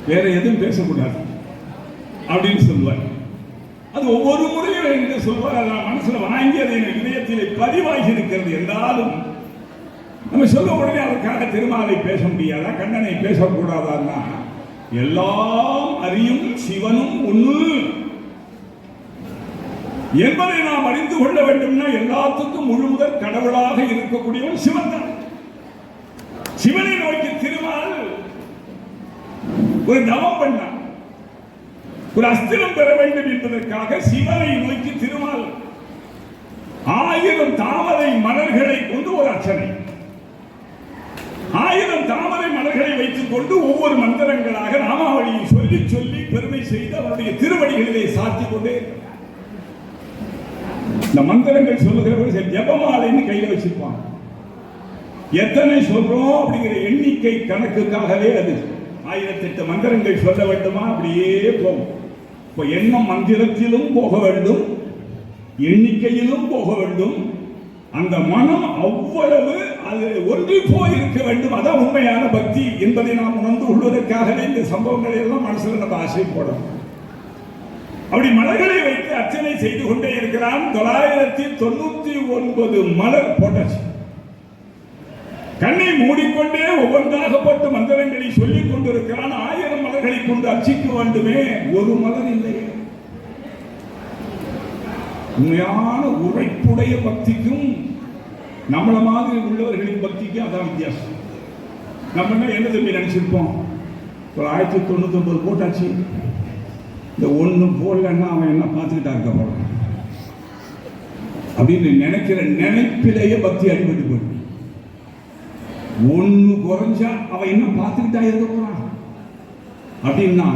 C: வேற எதுவும் பேசக்கூடாது அப்படின்னு சொல்லுவார். அது ஒவ்வொரு முறையும் என்று சொல்வார். நான் மனசுல வாங்கி அதை என் இதயத்திலே பதிவாகி இருக்கிறது. என்றாலும் நம்ம சொல்ல உடனே அதற்காக திருமாலை பேச முடியாதா, கண்ணனை பேசக்கூடாதான்னா, எல்லாம் அறியும் சிவனும் ஒன்று என்பதை நாம் அறிந்து கொள்ள வேண்டும்னா எல்லாத்துக்கும் முழுமுதற் கடவுளாக இருக்கக்கூடியவன் சிவன் தான். சிவனை நோக்கி திருமால் ஒரு தவம் பண்ணார். ஒரு அஸ்திரம் பெற வேண்டும் என்பதற்காக சிவனை நோக்கி திருமால் 1000 தாமரை மலர்களை கொண்டு ஒரு அர்ச்சனை, 1000 தாமரை மலர்களை வைத்துக் கொண்டு ஒவ்வொரு மந்திரங்களாக நாமாவளியை சொல்லி சொல்லி பெருமை செய்து அவருடைய திருவடிகளிலே சாத்திக் கொண்டே இந்த மந்திரங்கள் சொல்லுகிறவர்கள் ஜபமாலைன்னு கையில வச்சிருப்பாங்க. எத்தனை சொல்றோம் அப்படிங்கிற எண்ணிக்கை கணக்குக்காகவே அது 1008 மந்திரங்கள் சொல்ல வேண்டுமா, அப்படியே போகும். இப்போ எண்ணம் மந்திரத்திலும் போக வேண்டும், எண்ணிக்கையிலும் போக வேண்டும். அந்த மனம் அவ்வளவு அது ஒன்றி போய் இருக்க வேண்டும். அதான் உண்மையான பக்தி என்பதை நாம் உணர்ந்து கொள்வதற்காகவே இந்த சம்பவங்களை எல்லாம் மனசுல நம்ம ஆசை போடணும். அப்படி மலர்களை வைத்து அர்ச்சனை செய்து கொண்டே இருக்கிறான். 999 மலர் போட்டாச்சு. கண்ணை மூடிக்கொண்டே ஒவ்வொன்றாக போட்டு மந்திரங்களை சொல்லிக் கொண்டிருக்கிறான். 1000 மலர்களை கொண்டு அர்ச்சிக்க வேண்டுமே, ஒரு மலர் இல்லையே. உண்மையான உழைப்புடைய பக்திக்கும் நம்மள மாதிரி உள்ளவர்களின் பக்திக்கும் அதான் வித்தியாசம். நம்ம என்ன தம்பி நினைச்சிருப்போம், 999 போட்டாச்சு, இந்த ஒண்ணு போடலன்னா அவன் என்ன பார்த்துக்கிட்டா இருக்க போறான் அப்படின்னு நினைக்கிற நினைப்பிலேயே பக்தி அடிபட்டு போயிடும். ஒண்ணு குறைஞ்சா அவன் என்ன பார்த்துக்கிட்டா இருக்க போறான் அப்படின்னா,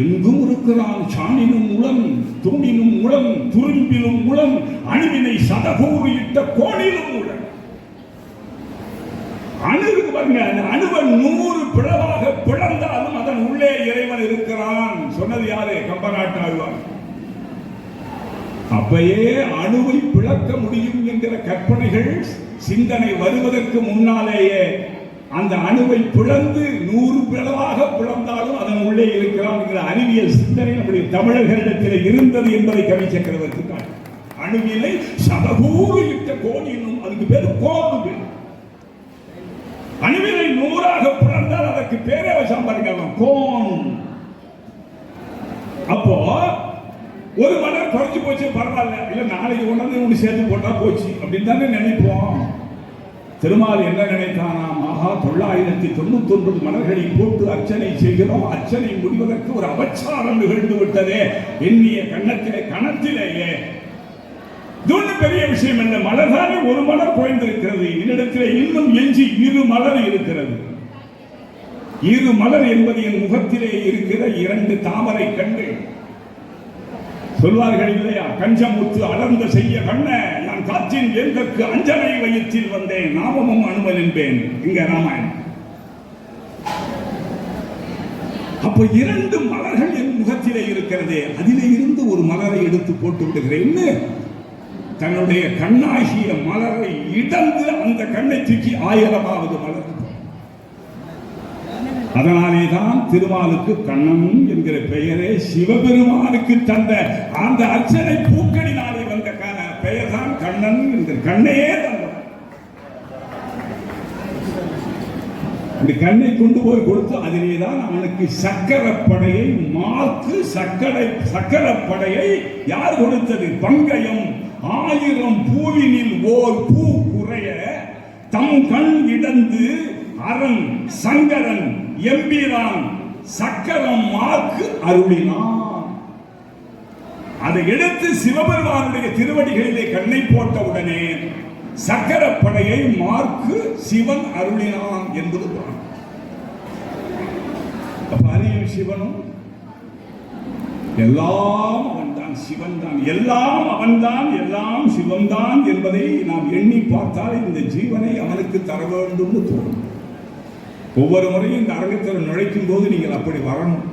C: எங்கும் இருக்கிறான் சாணினும் உளம், தூணினும் உளம், துரும்பிலும் உளம், அணுவினை சதகூறு இட்ட கோணிலும் உளம். அணுவுக்கு பாருங்க, அணுவன் 100 பிளவாக பிளந்தாலும் அதன் உள்ளே இறைவன் இருக்கிறான். சொன்னது யாரு? கம்பநாட்டு ஆழ்வார். அப்பயே அணுவை பிளக்க முடியும் என்கிற கற்பனைகள் சிந்தனை வருவதற்கு முன்னாலேயே அந்த அணுவை பிளந்து 100 பிளவாக பிளந்தாலும் அதன் உள்ளே இருக்கிறான் என்கிற அறிவியல் சிந்தனை நம்முடைய தமிழர்களிடத்தில் இருந்தது என்பதை கவி சக்கரவர்த்தி காட்டு. அணுவினை சதகூறு இட்ட கோணினும், அதுக்கு பேரு கோணு. அணுவினை 100ஆக பிளந்தால் அதற்கு பேரே வச்சான் பாருங்க, கோன். அப்போ ஒரு மலர் குறைஞ்சு போச்சு பரவாயில்ல, இல்ல நாளைக்கு ஒன்று சேர்த்து போட்டா போச்சு அப்படின்னு தானே நினைப்போம். திருமால் என்ன நினைத்தானாம், ஆஹா 999 மலர்களை போட்டு அர்ச்சனை செய்கிறோம், அர்ச்சனை முடிவதற்கு ஒரு அபச்சாரம் நிகழ்ந்து விட்டதே எண்ணிய கணத்திலேயே. இது பெரிய விஷயம் என்ன, மலர் தானே ஒரு மலர் குறைந்திருக்கிறது, என்னிடத்தில் இன்னும் எஞ்சி 2 மலர் இருக்கிறது. 2 மலர் என்பது என் முகத்திலே இருக்கிற 2 தாமரை கண்கள். சொல்வார்கள் இல்லையா, கஞ்சமுத்து அலர்ந்த செய்ய கண்ண நான் காற்றின் வேந்தற்கு அஞ்சனை வயிற்றில் வந்தேன், நாமமும் அனுமன் என்பேன். இங்க ராமாயணம். அப்ப 2 மலர்கள் என் முகத்திலே இருக்கிறதே, அதிலே இருந்து ஒரு மலரை எடுத்து போட்டு விடுகிறேன். தன்னுடைய கண்ணாகிய மலரை இடந்து அந்த கண்ணை தூக்கி 1000வது மலர். அதனாலேதான் திருமாலுக்கு கண்ணன் என்கிற பெயரே சிவபெருமானுக்கு தந்த அந்த அர்ச்சனை பூக்களினாலே வந்த பெயர் தான் கண்ணன் என்கிற கண்ணையே தந்தார். இந்த கண்ணை கொண்டு போய் கொடுத்து அதிலேதான் அவனுக்கு சக்கரப்படையை மார்க்கு சக்கரப்படையை யார் கொடுத்தது? பங்கயம் 1000 பூவினில் ஓர் பூ குறைய தம் கண் இடந்து அரண் சங்கரன் எம்பிரான் சக்கரம் மார்க்கு அருளினான். அதை எடுத்து சிவபெருமானுடைய திருவடிகளிலே கண்ணை போட்ட உடனே சக்கரப்படையை மார்க்கு சிவன் அருளினான் என்பது அறியும் சிவனும் எல்லாம் அவன்தான், சிவன் தான், எல்லாம் அவன்தான், எல்லாம் சிவன் தான் என்பதை நாம் எண்ணி பார்த்தால் இந்த ஜீவனை அவனுக்கு தர வேண்டும் தோணும். ஒவ்வொரு முறையும் இந்த அரங்கத்தில் நுழைக்கும் போது நீங்கள் அப்படி வரணும்,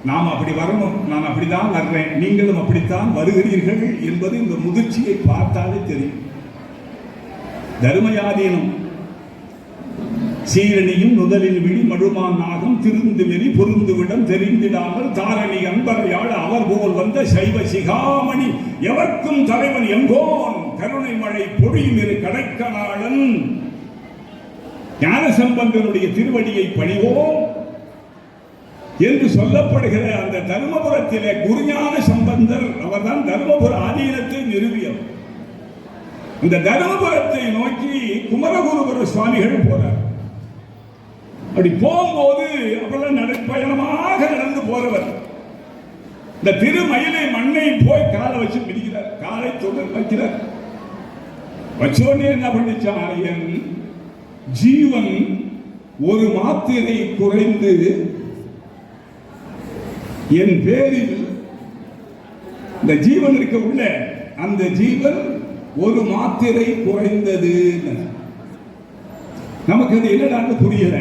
C: நாம் அப்படி வரணும், நான் அப்படித்தான் வர்றேன், நீங்களும் அப்படித்தான் வருகிறீர்கள் என்பது இந்த முதிர்ச்சியை பார்த்தாலே தெரியும். தர்மயாதீனம் சீரணியும் நுதலில் விழி மழுமான் நாகம் திருந்து வெறி பொருந்துவிடம் தெரிந்திடாமல் தாரணி அன்பரையாள் அவர் போல் வந்த சைவ சிகாமணி எவர்க்கும் தலைவன் எங்கோன் கருணை மழை பொழியும் இரு கடைக்கநாளன் ஞானசம்பந்தனுடைய திருவடியை பணிவோம் என்று சொல்லப்படுகிற அந்த தர்மபுரத்திலே குருஞான சம்பந்தர் அவர்தான் தர்மபுர ஆதீனத்தை நிறுவியவர். இந்த தர்மபுரத்தை நோக்கி குமரகுருபர சுவாமிகள் போறார். அப்படி போகும்போது அவர்கள் நடைப்பயணமாக நடந்து போறவர் இந்த திருமயிலை மண்ணை போய் காலை வச்சு மிதிக்கிறார். காலை தொடர் வைக்கிறார். வச்சோடனே என்ன பண்ணிச்சான், ஜீவன் ஒரு மாத்திரை குறைந்து என் பேரில் இந்த ஜீவன் இருக்க உள்ள அந்த ஜீவன் ஒரு மாத்திரை குறைந்தது. நமக்கு அது என்னடான்னு புரியல.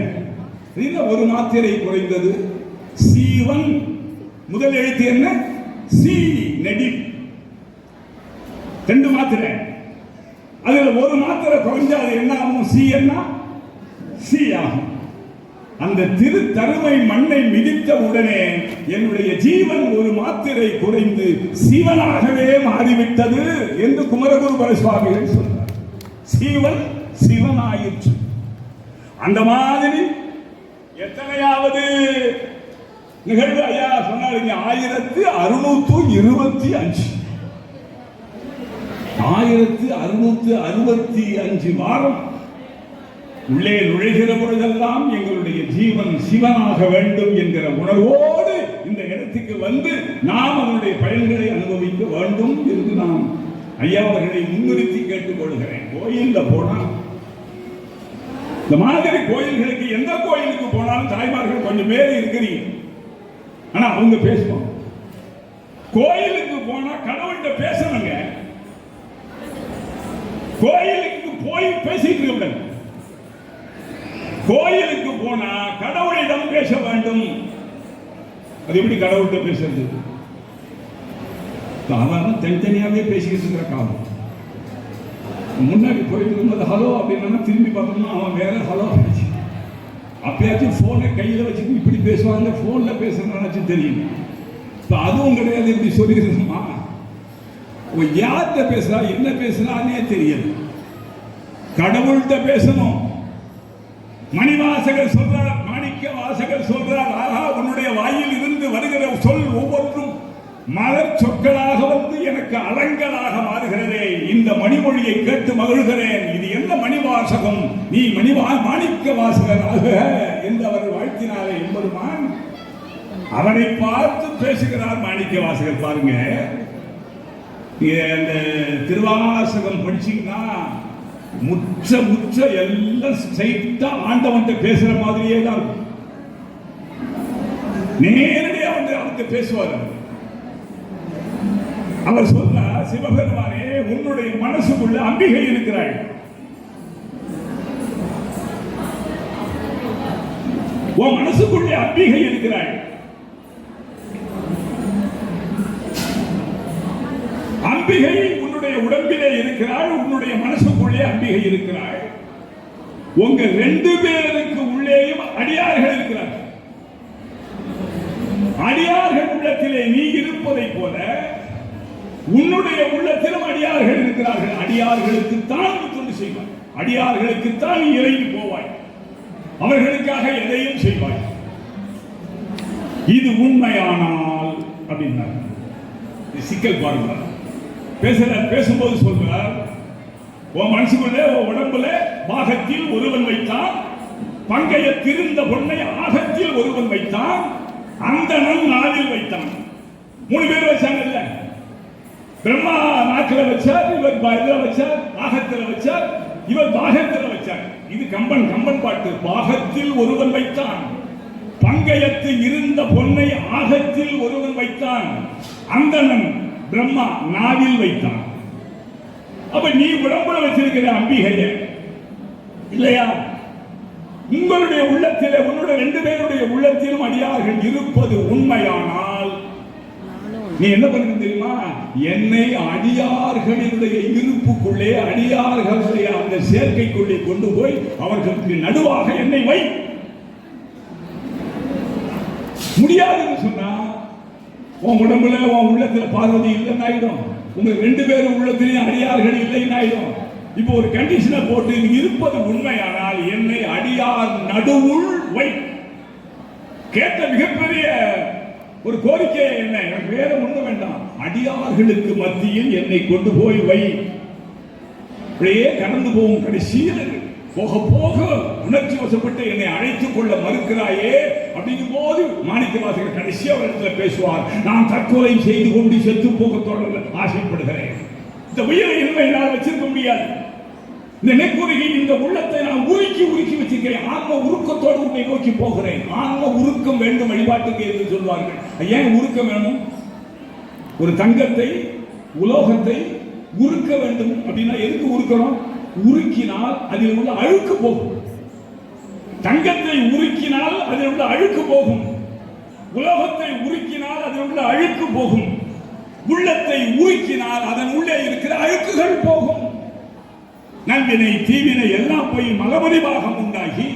C: ஒரு மாத்திரை குறைந்தது. சீவன் முதல் எழுத்து என்ன? சி நெடி. ரெண்டு மாத்திரை. அதுல ஒரு மாத்திரை குறைஞ்சா அது என்ன ஆகும்? சி என்ன? சி ஆகும். அந்த திரு தருமை மண்ணை மிதித்த உடனே என்னுடைய ஜீவன் ஒரு மாத்திரை குறைந்து சிவனாகவே மாறிவிட்டது என்று குமரகுருபர சுவாமிகள் சொன்னார். சீவன் சிவனாயிற்று. அந்த மாதிரி எத்தனையாவது நிகழ்வு ஐயா சொன்னாருங்க. 1625 1665 வாரம் உள்ளே நுழைகிற பொழுதெல்லாம் எங்களுடைய ஜீவன் சிவனாக வேண்டும் என்கிற உணர்வோடு இந்த இடத்துக்கு வந்து நாம் அதனுடைய பயன்களை அனுபவிக்க வேண்டும் என்று நாம் ஐயா அவர்களை முன்னிறுத்தி கேட்டுக்கொள்கிறேன். கோயில்ல போனா இந்த மாதிரி கோயில்களுக்கு எந்த கோயிலுக்கு போனாலும் தாய்மார்கள் கொஞ்சம் பேர் இருக்கிறீங்க. ஆனா அவங்க பேசுவாங்க. கோயிலுக்கு போனா கடவுள்கிட்ட பேசணுங்க. கோயிலுக்கு போய் பேசிட்டு இருக்க. கோயிலுக்கு போனா கடவுளிடம் பேச வேண்டும். அது எப்படி கடவுள்கிட்ட பேசுறது? அவன் தனித்தனியாவே பேசிக்கிட்டு இருக்கிற காலம். முன்னாடி போயிட்டு இருக்கும்போது ஹலோ அப்படின்னா திரும்பி பார்த்தோம்னா அவன் வேற ஹலோ. அப்பயாச்சும் போனை கையில வச்சுட்டு இப்படி பேசுவாங்க. போன்ல பேசுறதுனாச்சு தெரியும். அதுவும் கிடையாது. இப்படி சொல்லிடுமா? யார்கிட்ட பேசுறா என்ன பேசுறானே தெரியாது. கடவுள்கிட்ட பேசணும். மணிவாசகர் சொல்றார், மாணிக்க வாசகர் சொல்றார், ஆஹா உன்னுடைய வாயில் இருந்து வருகிற சொல் ஒவ்வொன்றும் மலர் சொற்களாக வந்து எனக்கு அலங்களாக மாறுகிறதே. இந்த மணிமொழியை கேட்டு மகிழ்கிறேன். இது என்ன மணிவாசகம்? நீ மாணிக்க வாசகராக என்று அவர் வாழ்த்தினாரே என்பதுமான். அவரை பார்த்து பேசுகிறார் மாணிக்க வாசகர். பாருங்க, இந்த திருவாசகம் படிச்சீங்கன்னா முச்ச எல்லாம் ஸ்ட்ரைட்டா ஆண்டவன் பேசுற மாதிரியே தான் நேரடியா வந்து அவர்கிட்ட பேசுவார். அவர் சொல்றார், சிவபெருமானே உன்னுடைய மனசுக்குள்ள அம்பிகை இருக்கிறாள். உன் மனசுக்குள்ளே அம்பிகை இருக்கிறாள். அம்பிகை உன்னுடைய உடம்பிலே இருக்கிறாள். உன்னுடைய மனசுக்குள்ளே அம்பிகை இருக்கிறாள். உங்க ரெண்டு பேருக்கு உள்ளேயும் அடியார்கள் இருக்கிறார்கள். அடியார்கள் உள்ளத்திலே நீ இருப்பதை போல உன்னுடைய உள்ளத்திலும் அடியார்கள் இருக்கிறார்கள். அடியார்களுக்கு தான் தொண்டு செய்வாய். அடியார்களுக்கு தான் இறங்கி போவாய். அவர்களுக்காக எதையும் செய்வாய். இது உண்மையானால் அப்படின்னா சிக்கல் பாருங்க. பேசும்போது சொல்றார், உன் மனசுக்குள்ளே உடம்புல பாகத்தில் ஒருவன் வைத்தான், பங்கைய திருந்த பொன்னை ஆகத்தில் ஒருவன் வைத்தான், அந்த நாளில் வைத்தான். 3 பேர் வச்சாங்கல்ல. பிரம்மா நாக்கில வச்சார், இவர் இதுல வச்சார், ஆகத்தில் வச்சார், இவர் பாகத்தில் வச்சார். இது கம்பன் பாட்டு. பாகத்தில் ஒருவன் வைத்தான், பங்கையத்து இருந்த பொன்னை ஆகத்தில் ஒருவன் வைத்தான், அந்தணன் பிரம்மா நாவில் வைத்தான். அப்ப நீ உடம்புல வச்சிருக்கிற அம்பிகைய இல்லையா? உங்களுடைய உள்ளத்திலே உன்னுடைய 2 பேருடைய உள்ளத்திலும் அடியார்கள் இருப்பது உண்மையானால் நீ என்ன பண்ண தெரியுமா? என்னை அடியார்களுடைய இருப்புக்குள்ளே, அடியார்களுடைய அந்த சேர்க்கைக்குள்ளே கொண்டு போய் அவர்களுக்கு நடுவாக என்னை வை. முடியாதுன்னு சொன்னா உன் உடம்புல, உன் உள்ளத்துல பார்வதி இல்லைன்னு ஆயிடும். உங்க 2 பேரும் உள்ளத்திலேயும் அடியார்கள் இல்லைன்னு ஆயிடும். இப்போ ஒரு கண்டிஷனை போட்டு இருப்பது உண்மையானால் என்னை அடியார் நடுவுள் வை. கேட்ட மிகப்பெரிய ஒரு கோரிக்கை என்ன? எனக்கு வேற ஒண்ணு வேண்டாம், அடியார்களுக்கு மத்தியில் என்னை கொண்டு போய் வை. அப்படியே கடந்து போகும் கடைசியில் போக போக உணர்ச்சி வசப்பட்டு என்னை அழைத்துக் கொள்ள மறுக்கிறாயே அப்படிங்கும் போது மாணிக்கவாசகர் கடைசி அவரிடத்துல பேசுவார். நான் தற்கொலை செய்து கொண்டு செத்து போக தொடர ஆசைப்படுகிறேன். இந்த உயிரை என்னால் வச்சிருக்க முடியாது. இந்த நெக்குருகி இந்த உள்ளத்தை நான் உருக்கி வச்சிருக்கிறேன். ஆன்ம உருக்கத்தோடு உன்னை நோக்கி போகிறேன். ஆன்ம உருக்கம் வேண்டும் வழிபாட்டுக்கு என்று சொல்வார்கள். ஏன் உருக்கம் வேணும்? ஒரு தங்கத்தை, உலோகத்தை உருக்க வேண்டும் அப்படின்னா எதுக்கு உருக்கணும்? உருக்கினால் அதில் உள்ள அழுக்கு போகும். தங்கத்தை உருக்கினால் அதில் உள்ள அழுக்கு போகும். உலோகத்தை உருக்கினால் அதில் உள்ள அழுக்கு போகும். உள்ளத்தை உருக்கினால் அதன் உள்ளே இருக்கிற அழுக்குகள் போகும். நல்வினை தீவினை எல்லாம் போய் மலமறிவாகம் உண்டாகி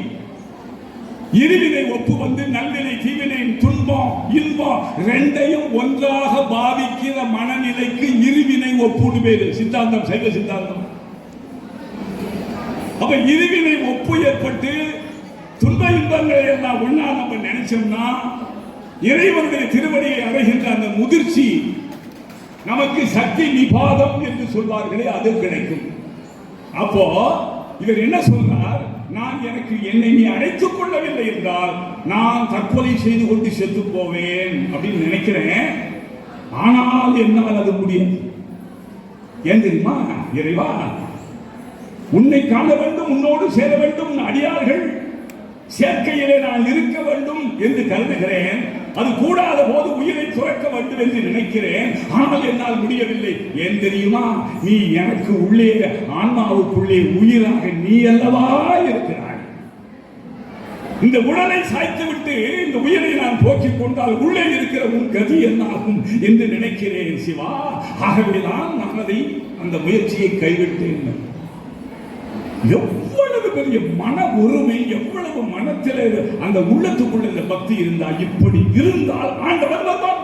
C: இருவினை ஒப்பு வந்து நல்வினை தீவினை துன்பம் இன்பம் 2ஐயும் ஒன்றாக பாவிக்கிற மனநிலைக்கு இருவினை ஒப்புன்னு பேரு. சித்தாந்தம், சைவ சித்தாந்தம். அப்ப இருவினை ஒப்பு ஏற்பட்டு துன்ப இன்பங்களை எல்லாம் ஒன்னா நம்ம நினைச்சோம்னா இறைவனுடைய திருவடியை அடைகின்ற அந்த முதிர்ச்சி நமக்கு சக்தி நிபாதம் என்று சொல்வார்களே, அது கிடைக்கும். அப்போ இவர் என்ன சொல்றார்? நான் எனக்கு என்னை நீ அழைத்துக் கொள்ளவில்லை என்றால் நான் தற்கொலை செய்து கொண்டு செத்து போவேன் அப்படின்னு நினைக்கிறேன். ஆனால் என்னால் அது முடியாது. ஏன் தெரியுமா? இறைவா, உன்னை காண வேண்டும், உன்னோடு சேர வேண்டும், அடியார்கள் சேர்க்கையிலே நான் இருக்க வேண்டும் என்று கருதுகிறேன். அது கூடாத போது உயிரை துறக்க வேண்டும் என்று நினைக்கிறேன். ஆனால் என்னால் முடியவில்லை. ஏன் தெரியுமா? நீ எனக்கு உள்ளே, ஆன்மாவுக்குள்ளே உயிராக நீ அல்லவா இருக்கிறாய். இந்த உடலை சாய்த்து விட்டு இந்த உயிரை நான் போக்கிக் கொண்டால் உள்ளே இருக்கிற உன் கதி என்னாகும் என்று நினைக்கிறேன் சிவா. ஆகவேதான் நான் அதை அந்த முயற்சியை கைவிட்டேன். எவ்வளவு பெரிய மன உரிமை, எவ்வளவு மனத்தில் அந்த உள்ளத்துக்குள்ள இந்த பக்தி இருந்தா, இப்படி இருந்தால் ஆண்டவர் வந்தான்.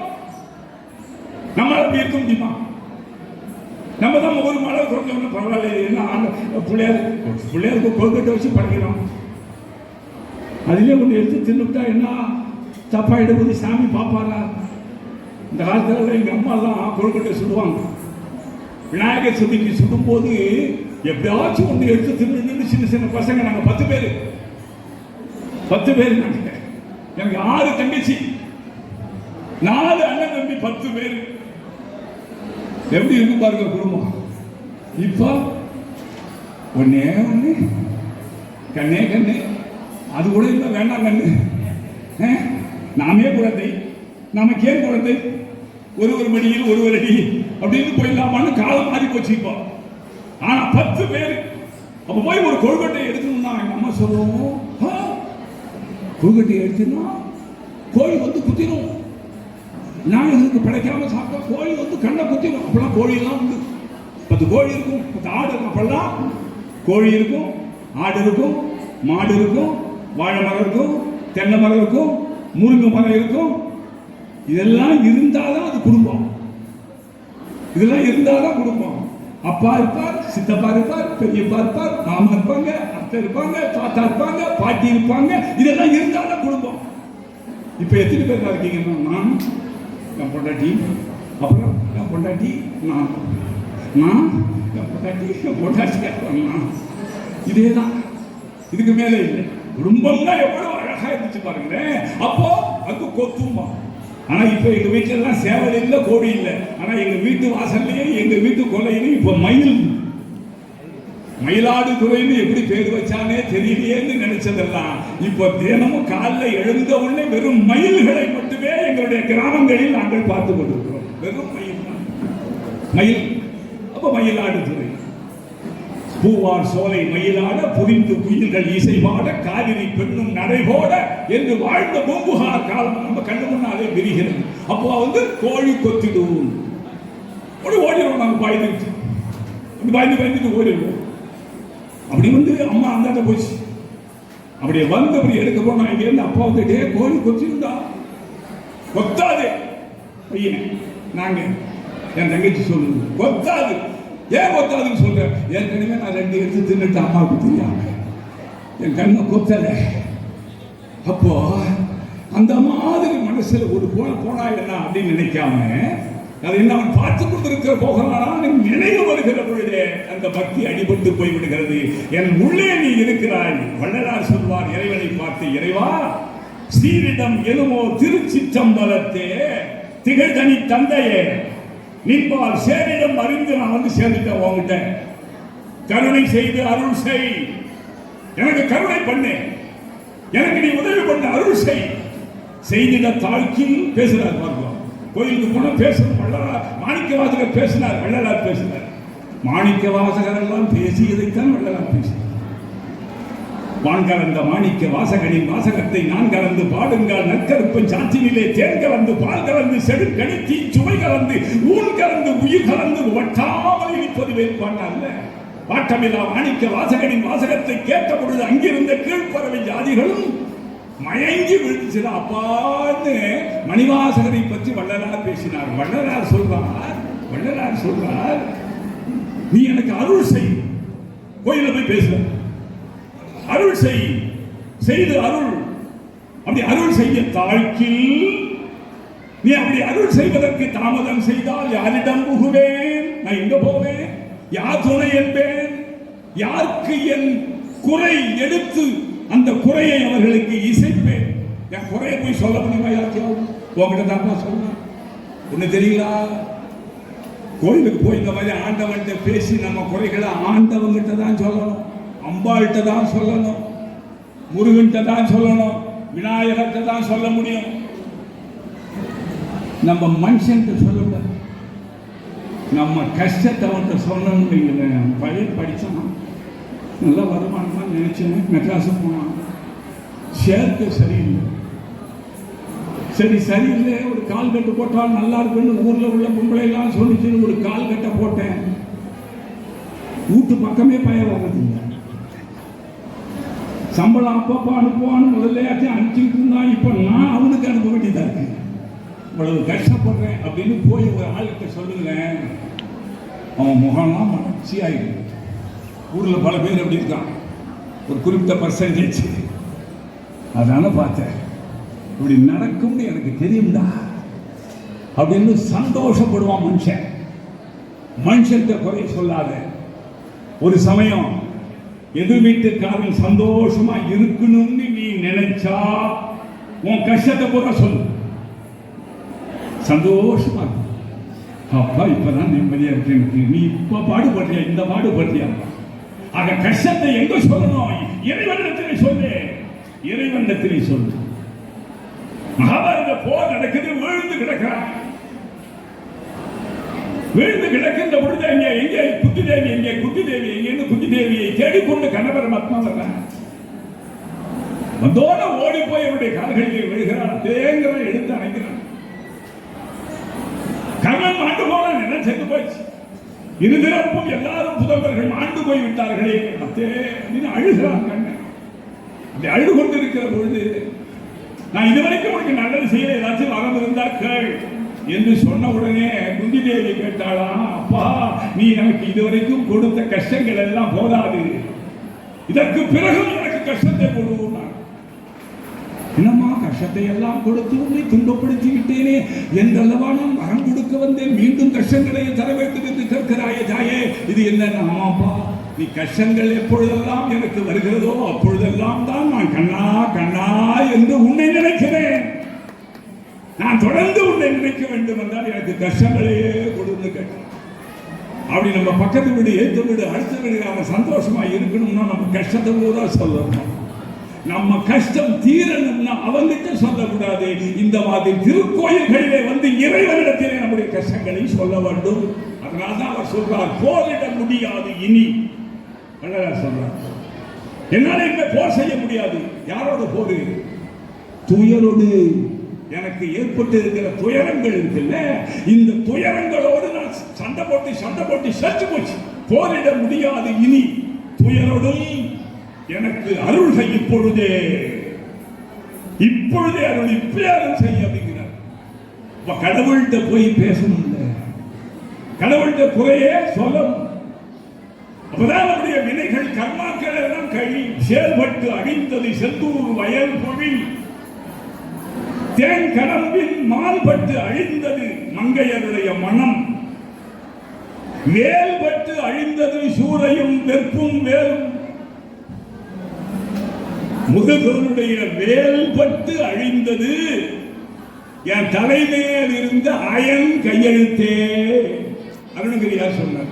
C: நம்மளால அப்படி இருக்க முடியுமா? நம்ம தான் ஒரு மழை குறைஞ்சவங்க பரவாயில்ல, என்ன பிள்ளையாருக்கு கொள்கட்டை வச்சு பழகிறோம். அதுலேயே ஒன்று எடுத்து தின்னுட்டா என்ன தப்பாயிடுவது? சாமி பாப்பாரா? இந்த காலத்தில் எங்கள் அம்மா தான் கொள்கட்டை சுடுவாங்க. விநாயகர் சதுர்த்தி சுடும்போது எப்படியாச்சும் ஒன்று எடுத்து தின்னு சின்ன சின்ன பசங்க, நாங்கள் 10 பேர். நாங்க, எனக்கு 6 தங்கச்சி, 4 அண்ணன் தம்பி, 10 பேர். எப்படி இருக்கு பாருங்க குடும்பம். இப்போ ஒன்னே ஒண்ணு, கண்ணே கண்ணு, அது கூட இல்லை, வேண்டாம் கண்ணு, நாமே குழந்தை, நமக்கே குழந்தை, ஒரு மடியில் ஒரு அடி அப்படின்னு போயிடலாமான்னு காலம் மாறி போச்சு இப்போ. ஆனா 10 பேர். அப்ப போய் ஒரு கொழுக்கட்டை எடுக்கணும்னா எங்க அம்மா சொல்லுவோம், கொழுக்கட்டை எடுத்துனா கோழி வந்து குத்திடும், நாயகனுக்கு படைக்காம சாப்பிட்டா கோழி வந்து கண்ணை குத்திடும். அப்பெல்லாம் கோழி எல்லாம் உண்டு. 10 கோழி இருக்கும், 10 ஆடு இருக்கும். அப்பெல்லாம் கோழி இருக்கும், ஆடு இருக்கும், மாடு இருக்கும், வாழை மரம் இருக்கும், தென்னை மரம் இருக்கும், முருங்கை மரம் இருக்கும். இதெல்லாம் இருந்தாதான் அது குடும்பம். இதெல்லாம் இருந்தாதான் குடும்பம். அப்பா இருப்பார், சித்தப்பா இருப்பார், பெரியப்பா இருப்பார், மாமா இருப்பாங்க, அத்தை இருப்பாங்க, தாத்தா இருப்பாங்க, பாட்டி இருப்பாங்க. இதெல்லாம் இருந்தாலும் குடும்பம். இப்ப எத்தனை பேர் இருக்கீங்கன்னா, நான், என் பொண்டாட்டி, அப்புறம் என் பொண்டாட்டி, நான், என் பொண்டாட்டி, நான். இதேதான், இதுக்கு மேல இல்லை. குடும்பம்னா எவ்வளவு அழகா இருந்துச்சு பாருங்களேன். அப்போ அங்கு கொத்துமா. ஆனா இப்ப எங்க வீட்டுல எல்லாம் சேவல் இல்ல, கோழி இல்ல. ஆனா எங்க வீட்டு வாசல்லையே, எங்க வீட்டு கொல்லையிலும் இப்ப மயிலாடுதுறைன்னு எப்படி பேர் வச்சானே தெரியலையேன்னு நினைச்சதெல்லாம் இப்ப தினமும் காலைல எழுந்த உடனே வெறும் மயில்களை மட்டுமே எங்களுடைய கிராமங்களில் நாங்கள் பார்த்து கொண்டிருக்கிறோம். வெறும் மயில். அப்ப மயிலாடுதுறை பூவார் சோலை மயிலாட புரிந்து குயில்கள் இசைவாட காவிரி பெண்ணும் நடைபோட என்று வாழ்ந்த பூம்புகார் காலம் நம்ம கண்ணு முன்னாலே விரிகிறது. அப்போ கோழி கொத்திடும் ஓடிடுவோம், நாங்கள் பயந்துட்டு ஓடிடுவோம். அப்படி அம்மா அந்தாண்ட போச்சு. அப்படியே அப்படி எடுக்க போனா இங்கேருந்து அப்பா வந்துட்டே கோழி கொத்திடுண்டா, கொத்தாது பையன். நாங்க என் தங்கச்சி சொல்லுங்க கொத்தாது. ஏன் கொத்தாதுன்னு சொல்றேன், ஏற்கனவே நான் 2 எடுத்து தின்னுட்டு அம்மாவுக்கு தெரியாம என் கண்ணை கொத்தல. அப்போ அந்த மாதிரி மனசுல ஒரு போனா என்ன அப்படின்னு நினைக்காம அதை என்ன அவன் பார்த்து கொண்டிருக்கிற போகிறான் நினைவு வருகிற பொழுதே அந்த பக்தி அடிபட்டு போய்விடுகிறது. என் உள்ளே நீ இருக்கிறாய். வள்ளலார் சொல்வார் இறைவனை பார்த்து, இறைவா ஸ்ரீரிடம் எழுமோ திருச்சிற்றம்பலத்தே திகழ்தனி தந்தையே நின்பால் சேரிடம் அறிந்து நான் சேர்ந்துட்டேன். உங்ககிட்ட கருணை செய்து அருள் செய், எனக்கு கருணை பண்ணு, எனக்கு நீ உதவி பண்ண அருள் செய். செய்திட தாழ்ச்சியில் பேசுறார் பார்ப்போம். கோயிலுக்கு போன பேசணும். வள்ளலார் மாணிக்க வாசகர் பேசினார், வள்ளலார் பேசினார். மாணிக்க வாசகர் எல்லாம் பேசியதைத்தான் வள்ளலார் பேசினார். வான் கலந்த மாணிக்க வாசகனின் வாசகத்தை நான் கலந்து பாடுங்கள் நற்கருப்பன் சாற்றினிலே தேன் கலந்து பால் கலந்து செடுக்கணி தீ சுவை கலந்து ஊன் கலந்து உயிர் கலந்து ஒட்டாமல் இருப்பது வேட்பாண்டல்ல. வாட்டமில்லா மாணிக்க வாசகனின் வாசகத்தை கேட்ட பொழுது அங்கிருந்த கீழ்ப்பறவை ஜாதிகளும் மயங்கி விழுந்துச்சு. அப்பான்னு மணிவாசகரை பற்றி வள்ளலார் பேசினார். வள்ளலார் சொல்றார் நீ எனக்கு அருள் செய். கோயில போய் பேசுற அருள் செய்து அருள். அப்படி அருள் செய்ய தாழ்க்கில் நீ அப்படி அருள் செய்வதற்கு தாமதம் செய்தால் யாரிடம் புகுவேன்? நான் எங்க போவேன்? யார் துணை என்பேன்? யாருக்கு என் குறை எடுத்து அந்த குறையை அவர்களுக்கு இசைப்பேன்? என் குறையை போய் சொல்ல முடியுமா? யாருக்கும் உங்ககிட்ட தான் சொல்றேன். ஒண்ணு தெரியல, கோயிலுக்கு போய் இந்த மாதிரி ஆண்டவன்கிட்ட பேசி நம்ம குறைகளை ஆண்டவங்கிட்ட தான் சொல்லணும், அம்பாள்கிட்ட தான் சொல்லணும், முருகன்கிட்ட தான் சொல்லணும், விநாயகர்கிட்ட தான் சொல்ல முடியும். நம்ம மனுஷன்கிட்ட சொல்லக்கூடாது. நம்ம கஷ்டத்தை அவன்கிட்ட சொல்லணும். பழைய படித்தான், நல்லா வருமானமாக நினைச்சேன், மெட்ராஸு போனான், சேர்க்க சரியில்லை. சரியில்லை, ஒரு கால் கட்டு போட்டால் நல்லா இருக்குன்னு ஊரில் உள்ள பொம்பளை எல்லாம் சொல்லிச்சுன்னு ஒரு கால் கட்டை போட்டேன். வீட்டு பக்கமே பயம் வர்றதில்லை. சம்பளம் அப்பப்போ அனுப்புவான்னு முதல்லையாச்சும் அனுப்பிச்சுட்டு இருந்தான். இப்போ நான் அவனுக்கு அனுப்ப வேண்டியதாக இருக்கு. இவ்வளவு கஷ்டப்படுறேன் அப்படின்னு போய் ஒரு ஆளுகிட்ட சொல்லுங்களேன், அவன் முகம்லாம் மலர்ச்சி ஆகிடும். ஊரில் பல பேர் அப்படி இருக்கான், ஒரு குறிப்பிட்ட பர்சன்டேஜ். அதனால பார்த்தேன், இப்படி நடக்கும்னு எனக்கு தெரியும்டா அப்படின்னு சந்தோஷப்படுவான் மனுஷன். மனுஷன்கிட்ட குறை சொல்லாத. ஒரு சமயம் எதிர் வீட்டுக்காரன் சந்தோஷமா இருக்கணும்னு நீ நினைச்சா உன் கஷ்டத்தை பூரா சொல்லு. சந்தோஷமா அப்பா இப்பதான் நிம்மதியா இருக்கு எனக்கு, நீ இப்ப பாடுபடுறியா, இந்த பாடுபடுறியா? ஆக கஷ்டத்தை எங்க சொல்லணும்? இறைவனிடத்திலே சொல்லு, இறைவனிடத்திலே சொல்லு. மகாபாரத போர் நடக்குது, விழுந்து கிடக்கிறான். விழுந்து கிடக்கின்ற பொழுது எங்கே குத்திதேவி, எங்கே குத்திதேவி, எங்கேன்னு குத்திதேவியை தேடிக்கொண்டு கணவர் மத்மா வர்றான். வந்தோட ஓடி போய் அவருடைய கால்களில் விழுகிறான். தேங்கிற எடுத்து அணைக்கிறான். கர்ணன் மாண்டு போன நிலம் சென்று போச்சு. இருதிறப்பும் எல்லாரும் புதல்வர்கள் மாண்டு போய் விட்டார்களே அப்படின்னு அழுகிறான் கண்ணன். அப்படி அழுது கொண்டிருக்கிற பொழுது, நான் இதுவரைக்கும் உனக்கு நல்லது செய்ய ஏதாச்சும் வரம் இருந்தா கேள் என்று சொன்ன உடனே குந்தி தேவி கேட்டாளா, அப்பா நீ எனக்கு இதுவரைக்கும் கொடுத்த கஷ்டங்கள் எல்லாம் போதாது, இதற்கு பிறகு எனக்கு கஷ்டத்தை கொடுத்தான். என்னம்மா கஷ்டத்தை எல்லாம் கொடுத்து உன்னை துன்பப்படுத்தி விட்டேனே, என்றல்லவா நான் வரம் கொடுக்க வந்தேன், மீண்டும் கஷ்டங்களை தர வேண்டும் என்று கேட்கிறாயே தாயே, இது என்ன? ஆமாப்பா, நீ கஷ்டங்கள் எப்பொழுதெல்லாம் எனக்கு வருகிறதோ அப்பொழுதெல்லாம் தான் நான் கண்ணா கண்ணா என்று உன்னை நினைக்கிறேன். நான் தொடர்ந்து உன்னை நினைக்க வேண்டும் என்றால் எனக்கு கஷ்டங்களையே கொடுத்து கேட்கிறேன். அப்படி நம்ம பக்கத்து வீடு, ஏற்ற வீடு, அடுத்த வீடு அவன் சந்தோஷமா இருக்கணும்னா நம்ம கஷ்டத்தை கூட சொல்லணும். நம்ம கஷ்டம் தீரணும்னா அவங்கிட்ட சொல்லக்கூடாது. இந்த மாதிரி திருக்கோயில்களிலே வந்து இறைவனிடத்திலே நம்முடைய கஷ்டங்களை சொல்ல வேண்டும். அதனால்தான் அவர் சொல்றார், போரிட முடியாது இனி அழகா சொல்றான். என்னால இந்த போர் செய்ய முடியாது. யாரோட போரு? துயரோடு. எனக்கு ஏற்பட்டு இருக்கிற துயரங்கள் இருக்குல்ல, இந்த துயரங்களோடு நான் சண்டை போட்டு செத்து போச்சு. போரிட முடியாது இனி. துயரோடும் எனக்கு அருள் செய்ய இப்பொழுதே அருள், இப்பே அருள் செய்ய அப்படிங்கிறார். கடவுள்கிட்ட போய் பேசணும், கடவுள்கிட்ட குறையே சொல்லணும். அப்பதான் நம்முடைய வினைகள் கர்மாக்கள் எல்லாம் கழி செயல்பட்டு அழிந்தது. செந்தூர் வயல் பொழில் தேன் கடம்பின் மால்பட்டு அழிந்தது மங்கையருடைய மனம். வேல்பட்டு அழிந்தது சூரையும் வெற்பும் வேலும். முதுகனுடைய வேல்பட்டு அழிந்தது என் தலைமையில் இருந்த அயன் கையெழுத்தே. அருணகிரியார் சொன்னார்.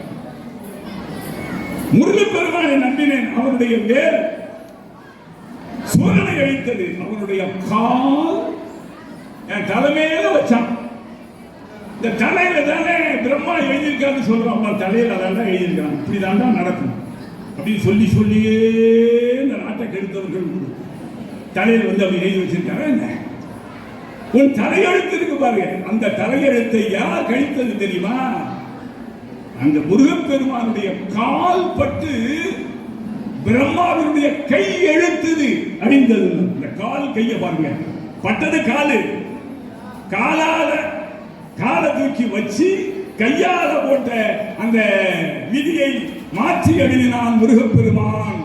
C: முருகப்பெருமானை நம்பினேன், அவருடைய வேல் சூரனை அழித்தது. அவருடைய கால் என் தலைமையில வச்சான். இந்த தலையில தானே பிரம்மா எழுதியிருக்கான்னு சொல்றோம். தலையில அதான் எழுதியிருக்கான். இப்படிதான் நடக்கும் அப்படின்னு சொல்லியே இந்த நாட்டை கெடுத்தவர்கள் தலையில வந்து அப்படி எழுதி வச்சிருக்காங்க. உன் தலையெழுத்து இருக்கு பாருங்க, அந்த தலையெழுத்தை யார் கழித்தது தெரியுமா? அந்த முருகப்பெருமானுடைய கால் பட்டு பிரம்மாவினுடைய கை எழுத்துது அழிந்தது. இந்த கால் கைய பாருங்க, பட்டது காலு. காலை தூக்கி வச்சு கையால போட்ட அந்த விதியை மாற்றி எழுதினான் முருகப்பெருமான்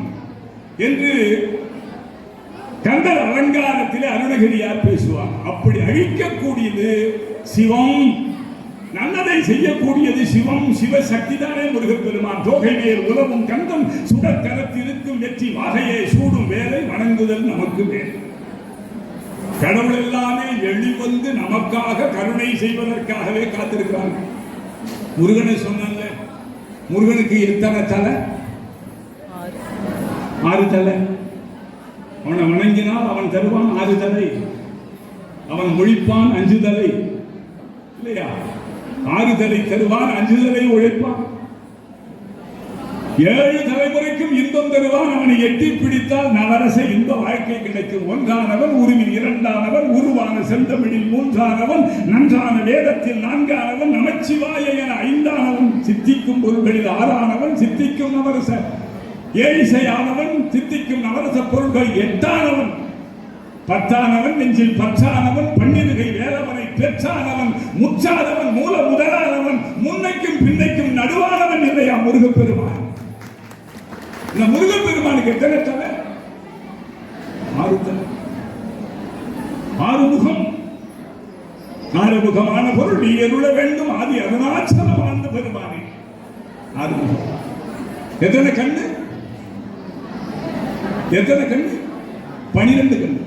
C: என்று கந்தர் அலங்காரத்திலே அருணகிரியார் பேசுவார். அப்படி அழிக்கக்கூடியது சிவம், நல்லதை செய்யக்கூடியது சிவம். சிவசக்தி தானே முருகப்பெருமான். தோகை மேல் உலவும் கந்தம் சுடக்கரத்திருக்கும் வெற்றி வாகையை சூடும் வேலை வணங்குதல் நமக்கு மேல். கடவுள் எல்லாமே வெளிவந்து நமக்காக கருணை செய்வதற்காகவே காத்திருக்கிறாங்க. முருகனை சொன்னாங்க, முருகனுக்கு எத்தனை தலை? 6 தலை. அவனை வணங்கினால் அவன் தருவான் 6 தலை. அவன் ஒழிப்பான் 5 தலை. இல்லையா? 6 தலை தருவான், 5 தலை ஒழிப்பான். 7 தலைமுறைக்கும் இன்பம் தருவான். அவனை எட்டி பிடித்தால் நவரச இன்ப வாழ்க்கை கிடைக்கும். ஒன்றானவன் உருவில், இரண்டானவன் உருவான செந்தமிழில், மூன்றானவன் நன்றான வேதத்தில், நான்கானவன் நமச்சிவாய என, ஐந்தானவன் சித்திக்கும் பொருள்களில், ஆறானவன் சித்திக்கும் நவரச ஏழிசையானவன் சித்திக்கும் நவரச பொருள்கள், 8ஆனவன், 10ஆனவன் நெஞ்சில் பற்றானவன், 12 வேலவனை பெற்றானவன், முற்றானவன், மூல முதலானவன், முன்னைக்கும் பின்னைக்கும் நடுவானவன் இல்லையா முருகப்பெருமான்? இந்த முருகப்பெருமானுக்கு எத்தனை தலை? 6 தலை. 6 முகம். 6 முகமான பொருள் நீ எருள வேண்டும். ஆதி அருணாச்சலம் வாழ்ந்த பெருமானே. 6 முகம். எத்தனை கண்ணு? 12 கண்ணு.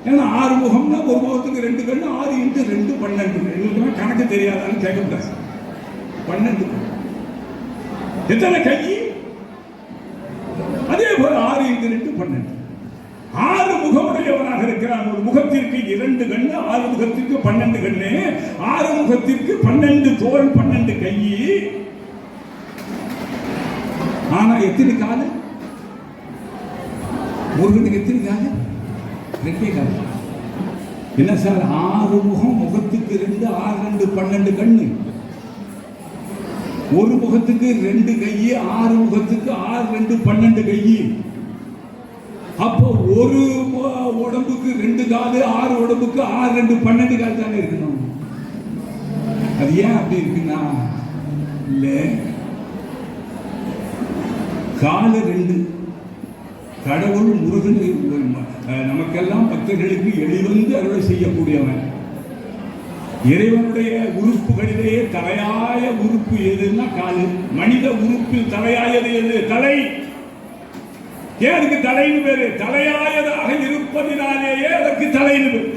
C: ஏன்னா 6 முகம்னா ஒரு முகத்துக்கு 2 கண்ணு. 6 × 2 12. எங்களுக்கு கணக்கு தெரியாதான்னு கேட்க 12 கண்ணு. எத்தனை கை? அதே போல 6 × 2 12. 6 முகமுடையவனாக இருக்கிறான். ஒரு முகத்திற்கு 2 கண்ணு, 6 முகத்திற்கு 12 கண்ணு, 6 முகத்திற்கு 12 தோல், 12 கை. ஆனா எத்தனை காலு? முருகனுக்கு எத்தனை காலு? 2 காலு. என்ன சார் 6 முகம், முகத்துக்கு 2, 6 2 12 கண்ணு. ஒரு முகத்துக்கு 2 கை, 6 முகத்துக்கு 6 2 12 கை. அப்போ ஒரு உடம்புக்கு 2 காலு, 6 உடம்புக்கு 6 2 12 கால் தானே இருக்கணும். அது ஏன் அப்படி இருக்குன்னா, இல்ல காலு 2. கடவுள் முருகன் நமக்கெல்லாம் பக்தர்களுக்கு எளிவந்து அருளை செய்யக்கூடியவன். இறைவனுடைய உறுப்புகளிலேயே தலையாய உறுப்பு எதுன்னா காலு. மனித உறுப்பில் தலையாயது எது? தலை. ஏன் அதுக்கு தலைன்னு பேரு? தலையாயதாக இருப்பதினாலேயே அதற்கு தலைன்னு பேரு.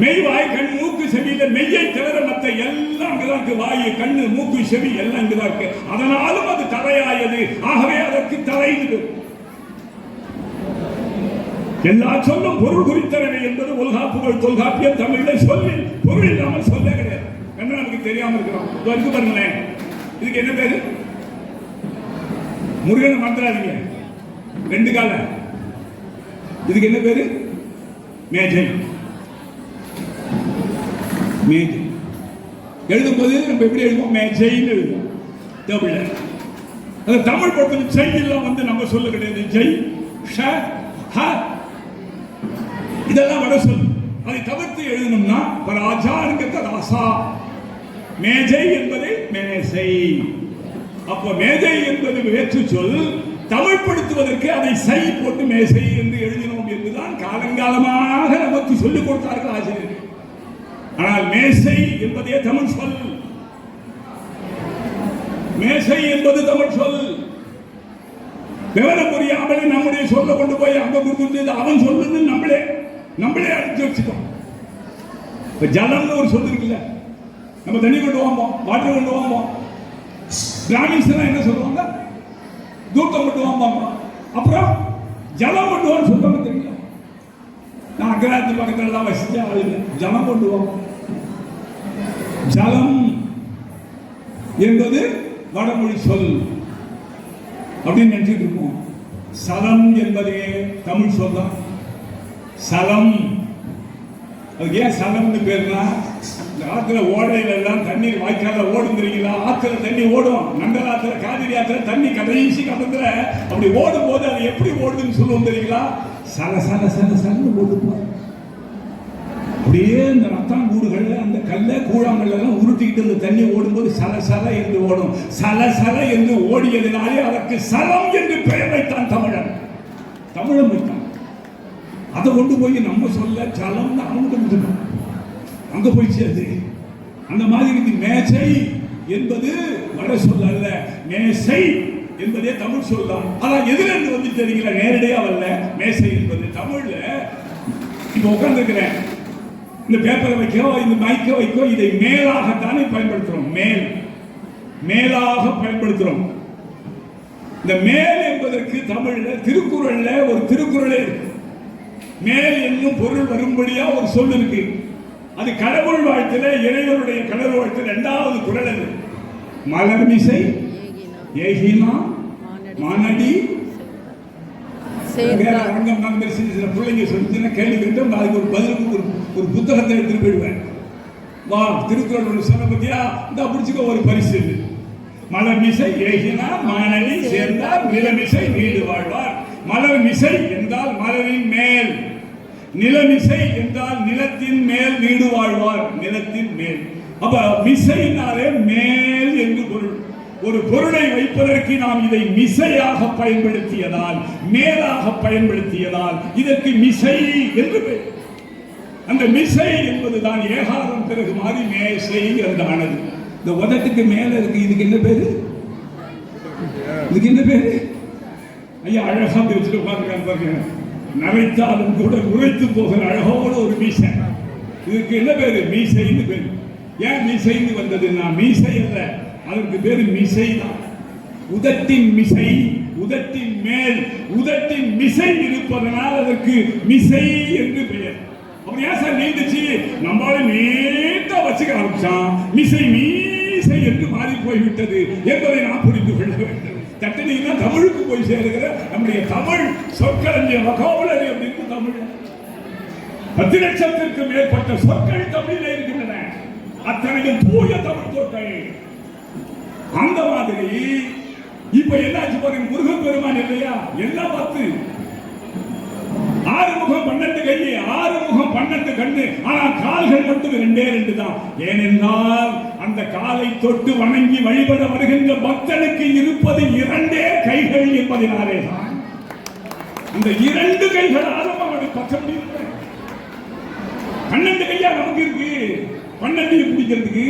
C: மெய், வாய், கண், மூக்கு, செவியில மெய்யை தவிர மற்ற எல்லாம் அங்குதான் இருக்கு. வாயு, கண்ணு, மூக்கு, செவி எல்லாம் இங்குதான் இருக்கு. அதனாலும் அது தலையாயது. ஆகவே அதற்கு தலைன்னு பேரு. எல்லா சொல்லும் பொருள் குறித்தனவை என்பது உலகாப்புகள் தொல்காப்பியம் தமிழில் சொல்லி பொருள் இல்லாமல் சொல்ல கிடையாது. என்ன நமக்கு தெரியாம இருக்கிறோம். பாருங்களேன், இதுக்கு என்ன பேரு? முருகனை மறந்துடாதீங்க. 2 கால. இதுக்கு என்ன பேரு? மேஜை. மேஜை எழுதும்போது நம்ம எப்படி எழுதுவோம்? மேஜைன்னு எழுதுவோம் தமிழ்ல. அது தமிழ் பொறுத்தவரை செய்யெல்லாம் வந்து நம்ம சொல்ல கிடையாது. ஜெய், ஷ, ஹ இதெல்லாம் வட சொல். அதை தவிர்த்து எழுதணும்னா ராஜாங்கிறத ராசா, மேஜை என்பது மேசை. அப்ப மேஜை என்பது வேற்று சொல். தமிழ்படுத்துவதற்கு அதை சை போட்டு மேசை என்று எழுதினோம் என்றுதான் காலங்காலமாக நமக்கு சொல்லிக் கொடுத்தார்கள் ஆசிரியர்கள். ஆனால் மேசை என்பதே தமிழ் சொல். மேசை என்பது தமிழ் சொல். விவரம் புரியாமலே நம்முடைய சொல்ல கொண்டு போய் அங்க கொடுத்து அவன் சொல்லுன்னு நம்மளே அடிச்சு வச்சுட்டோம். இப்ப ஜலம்னு ஒரு சொல் இருக்குல்ல, நம்ம தண்ணி கொண்டு வாம்போம், வாட்டர் கொண்டு வாம்போம். பிராமின்ஸ் என்ன சொல்லுவாங்க? தூர்த்தம் கொண்டு வாம்பாங்க. அப்புறம் ஜலம் கொண்டு வான்னு சொல்லுவாங்க தெரியல. நான் அக்ராத்து பக்கத்துல எல்லாம் வசிச்ச ஆள் இல்லை. ஜலம் கொண்டு வாங்க. ஜலம் என்பது வடமொழி சொல் அப்படின்னு நினைச்சிட்டு இருக்கோம். சலம் என்பதே தமிழ் சொல் தான். சலம், அதுக்கு ஏன் சலம்னு பேருனா, இந்த ஆத்துல ஓடையில எல்லாம் தண்ணீர் வாய்க்கால ஓடும் தெரியுங்களா? ஆத்துல தண்ணி ஓடும். நண்டல் ஆத்துல, காவிரி ஆத்துல தண்ணி கடைசி கட்டத்துல அப்படி ஓடும் போது அது எப்படி ஓடுதுன்னு சொல்லுவோம் தெரியுங்களா? சல சல சல சலன்னு ஓடுது. அப்படியே இந்த ரத்தாங்கூடுகள், அந்த கல்ல கூழாங்கல் எல்லாம் உருட்டிக்கிட்டு அந்த தண்ணி ஓடும்போது சல சல என்று ஓடும். சல சல என்று ஓடியதினாலே அதற்கு சலம் என்று பெயர் வைத்தான் தமிழன். தமிழன் வைத்தான். அதை கொண்டு போய் நம்ம சொல்ல சலம் அவனுக்கு அங்க போய் சேருது. அந்த மாதிரி மேசை என்பது வட சொல் அல்ல, மேசை என்பதே தமிழ் சொல் தான். அதான் எதுல இருந்து வந்து தெரியுங்களா? நேரடியா வரல. மேசை என்பது தமிழ்ல. இப்ப உட்கார்ந்துருக்கிறேன், இந்த பேப்பரை வைக்கோ, இந்த மைக்க வைக்கோ, இதை மேலாகத்தானே பயன்படுத்துறோம். மேலாக பயன்படுத்துறோம். இந்த மேல் என்பதற்கு தமிழ்ல திருக்குறள்ல ஒரு திருக்குறளே இருக்கு. மேல் என்னும் பொருள் வரும்படியா ஒரு சொல் இருக்கு. அது கடவுள் வாழ்த்துல, இறைவனுடைய கடவுள் வாழ்த்துல 2வது குறள். அது மலர்மிசை ஏகினா மானடி அரங்கம் நண்பர் சில பிள்ளைங்க சொல்லிச்சுன்னா கேள்வி கேட்டோம். அதுக்கு ஒரு பதிலுக்கு ஒரு புத்தகத்தை எடுத்துட்டு போயிடுவேன். வா, திருக்குறள் சொன்ன பத்தியா, இந்த பிடிச்சுக்க ஒரு பரிசு. மலர்மிசை ஏகினா மானடி சேர்ந்தார் நிலமிசை வீடு வாழ்வார். மலர்மிசை என்றால் மலரின் மேல், நிலமிசை என்றால் நிலத்தின் மேல் வீடு வாழ்வார். நிலத்தின் மேல். அப்ப மிசைனாலே மேல் என்று பொருள். ஒரு பொருளை வைப்பதற்கு நாம் இதை மிசையாக பயன்படுத்தியதால், மேலாக பயன்படுத்தியதால் இதற்கு மிசை என்று பெயர். அந்த மிசை என்பதுதான் ஏகாரம் பிறகு மாறி மேசை என்றானது. இந்த உதட்டுக்கு மேல இருக்கு. இதுக்கு என்ன பேரு? இதுக்கு என்ன பேரு? ஐயா அழகா வச்சுட்டு உட்கார்ந்து பாருங்க. நரைத்தாலும் கூட உரைத்து போகிற அழகோட ஒரு மீசை. இதுக்கு என்ன பேரு? மீசைன்னு பேரு. ஏன் மீசைன்னு வந்ததுன்னா, மீசை அல்ல, அதற்கு பேரு மிசை தான். உதட்டின் மிசை, உதட்டின் மேல், உதட்டின் மிசை இருப்பதனால் அதற்கு மிசை என்று பெயர். அப்படி ஏன் சார் நீண்டுச்சு? நம்மளால நீட்டா வச்சுக்க ஆரம்பிச்சான், மிசை மீசை என்று மாறி போய்விட்டது என்பதை நாம் புரிந்து கொள்ள வேண்டும். தட்டணிதான் தமிழுக்கு போய் சேருகிற நம்முடைய தமிழ் சொற்களஞ்சியம் வொகாபுலரி அப்படின்னு தமிழ் 10 லட்சத்திற்கு மேற்பட்ட சொற்கள் தமிழில் இருக்கின்றன. அத்தனையும் தூய தமிழ் சொற்கள். அந்த மாதிரி இப்ப என்னாச்சு பாருங்க, முருகன் பெருமான் இல்லையா? எல்லாம் 10 ஆறுமுகம் 12 கை, ஆறுமுகம் 12 கண்ணு. ஆனா கால்கள் மட்டும் 2 தான். ஏனென்றால் அந்த காலை தொட்டு வணங்கி வழிபட வருகின்ற பக்தனுக்கு இருப்பது 2 கைகள் என்பதனாலே தான். இந்த 2 கைகளாலும் அவனுக்கு பக்கம் 12 கையா நமக்கு இருக்கு. 12 பிடிக்கிறதுக்கு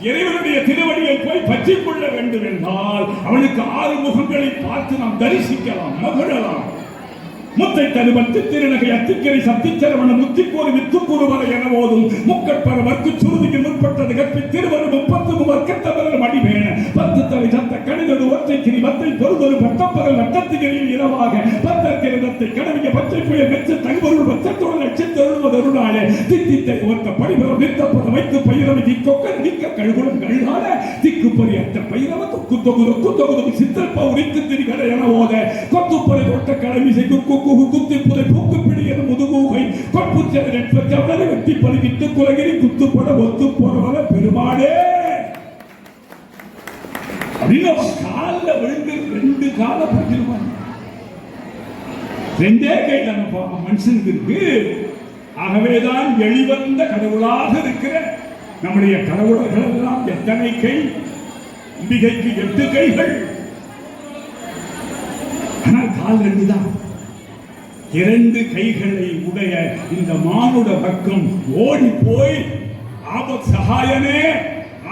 C: இறைவனுடைய திருவடியை போய் பற்றிக் கொள்ள வேண்டும் என்றால் அவனுக்கு 6 முகங்களை பார்த்து நாம் தரிசிக்கலாம், மகிழலாம். முத்தை தருவத்து திருநகை அத்திக்கரை சத்திச்சரவண முத்திக்கூறு வித்துக்கூறு வரை என ஓதும் முக்கட்பர வர்க்கு சுருதிக்கு முற்பட்டது கற்பி திருவரு 30 வர்க்கத்தவர்கள் அடிவேன 10 தலை சத்த கணிதொரு ஒற்றை கிரி வத்தை பொருதொரு பட்டப்பகல் வட்டத்துகளில் இரவாக 10 பேரிடத்தை கடவிய பச்சை புயல் வெச்ச தகவல் பச்சத்தோடு லட்சத்தொழுவதருளாலே தித்தித்தை ஒத்த பரிபரம் நிறுத்தப்பட வைத்து பயிரவை திக்கொக்க நிக்க கழுகுலம் கழுகால திக்கு பரியற்ற பயிரவ தொக்கு தொகுது சித்தற்ப உரித்து திரிகட என ஓத கொத்துப்பறை ஒட்ட கடமிசை குத்தி புதை பூக்கு பிடியது முதுகூகை கொப்புச்சலை நெற்பச்சவரை வெட்டி பழுவிட்டு குலகிரி குத்துப்பட ஒத்து போறவர பெருமாளே அப்படின்னு கால விழுந்து 2 கால பிடிச்சிருவாங்க. 2 கை தானப்பா மனுஷனுக்கு இருக்கு. ஆகவேதான் வெளிவந்த கடவுளாக இருக்கிற நம்முடைய கடவுளர்கள் எல்லாம் எத்தனை கை? அம்பிகைக்கு 8 கைகள். ஆனால் கால் 2 தான். 2 கைகளை உடைய இந்த மானுட வர்க்கம் ஓடி போய் ஆபத் சகாயனே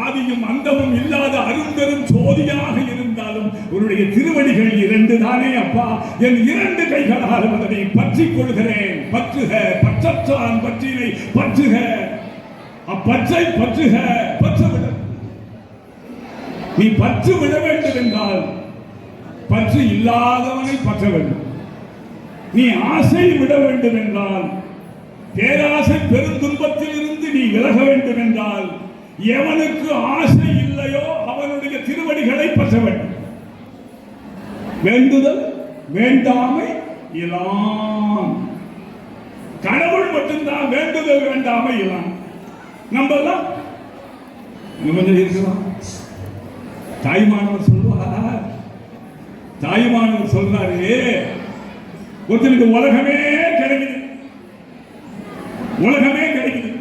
C: ஆதியும் அந்தமும் இல்லாத அருந்தரும் சோதியாக இருந்தாலும் உன்னுடைய திருவடிகள் 2 தானே அப்பா. என் 2 கைகளால் அதனை பற்றிக் கொள்கிறேன். பற்றுக பற்றற்றான் பற்றினை பற்றுக அப்பற்றை பற்றுக பற்றுவிட. நீ பற்று விட வேண்டும் என்றால் பற்று இல்லாதவனை பற்ற வேண்டும். நீ ஆசை விட வேண்டும் என்றால் பேராசை பெருந்துன்பத்தில் இருந்து நீ விலக வேண்டும் என்றால் எவனுக்கு ஆசை இல்லையோ அவனுடைய திருவடிகளை பற்ற வேண்டும். வேண்டுதல் வேண்டாமை இலாம். கடவுள் மட்டும்தான் வேண்டுதல் வேண்டாமை இலாம். நம்பலாம் இருக்கலாம். தாய்மானவர் சொல்வார், தாய்மானவர் சொல்றாரு, ஒருத்தனுக்கு உலகமே கிடைக்குது, உலகமே கிடைக்குது,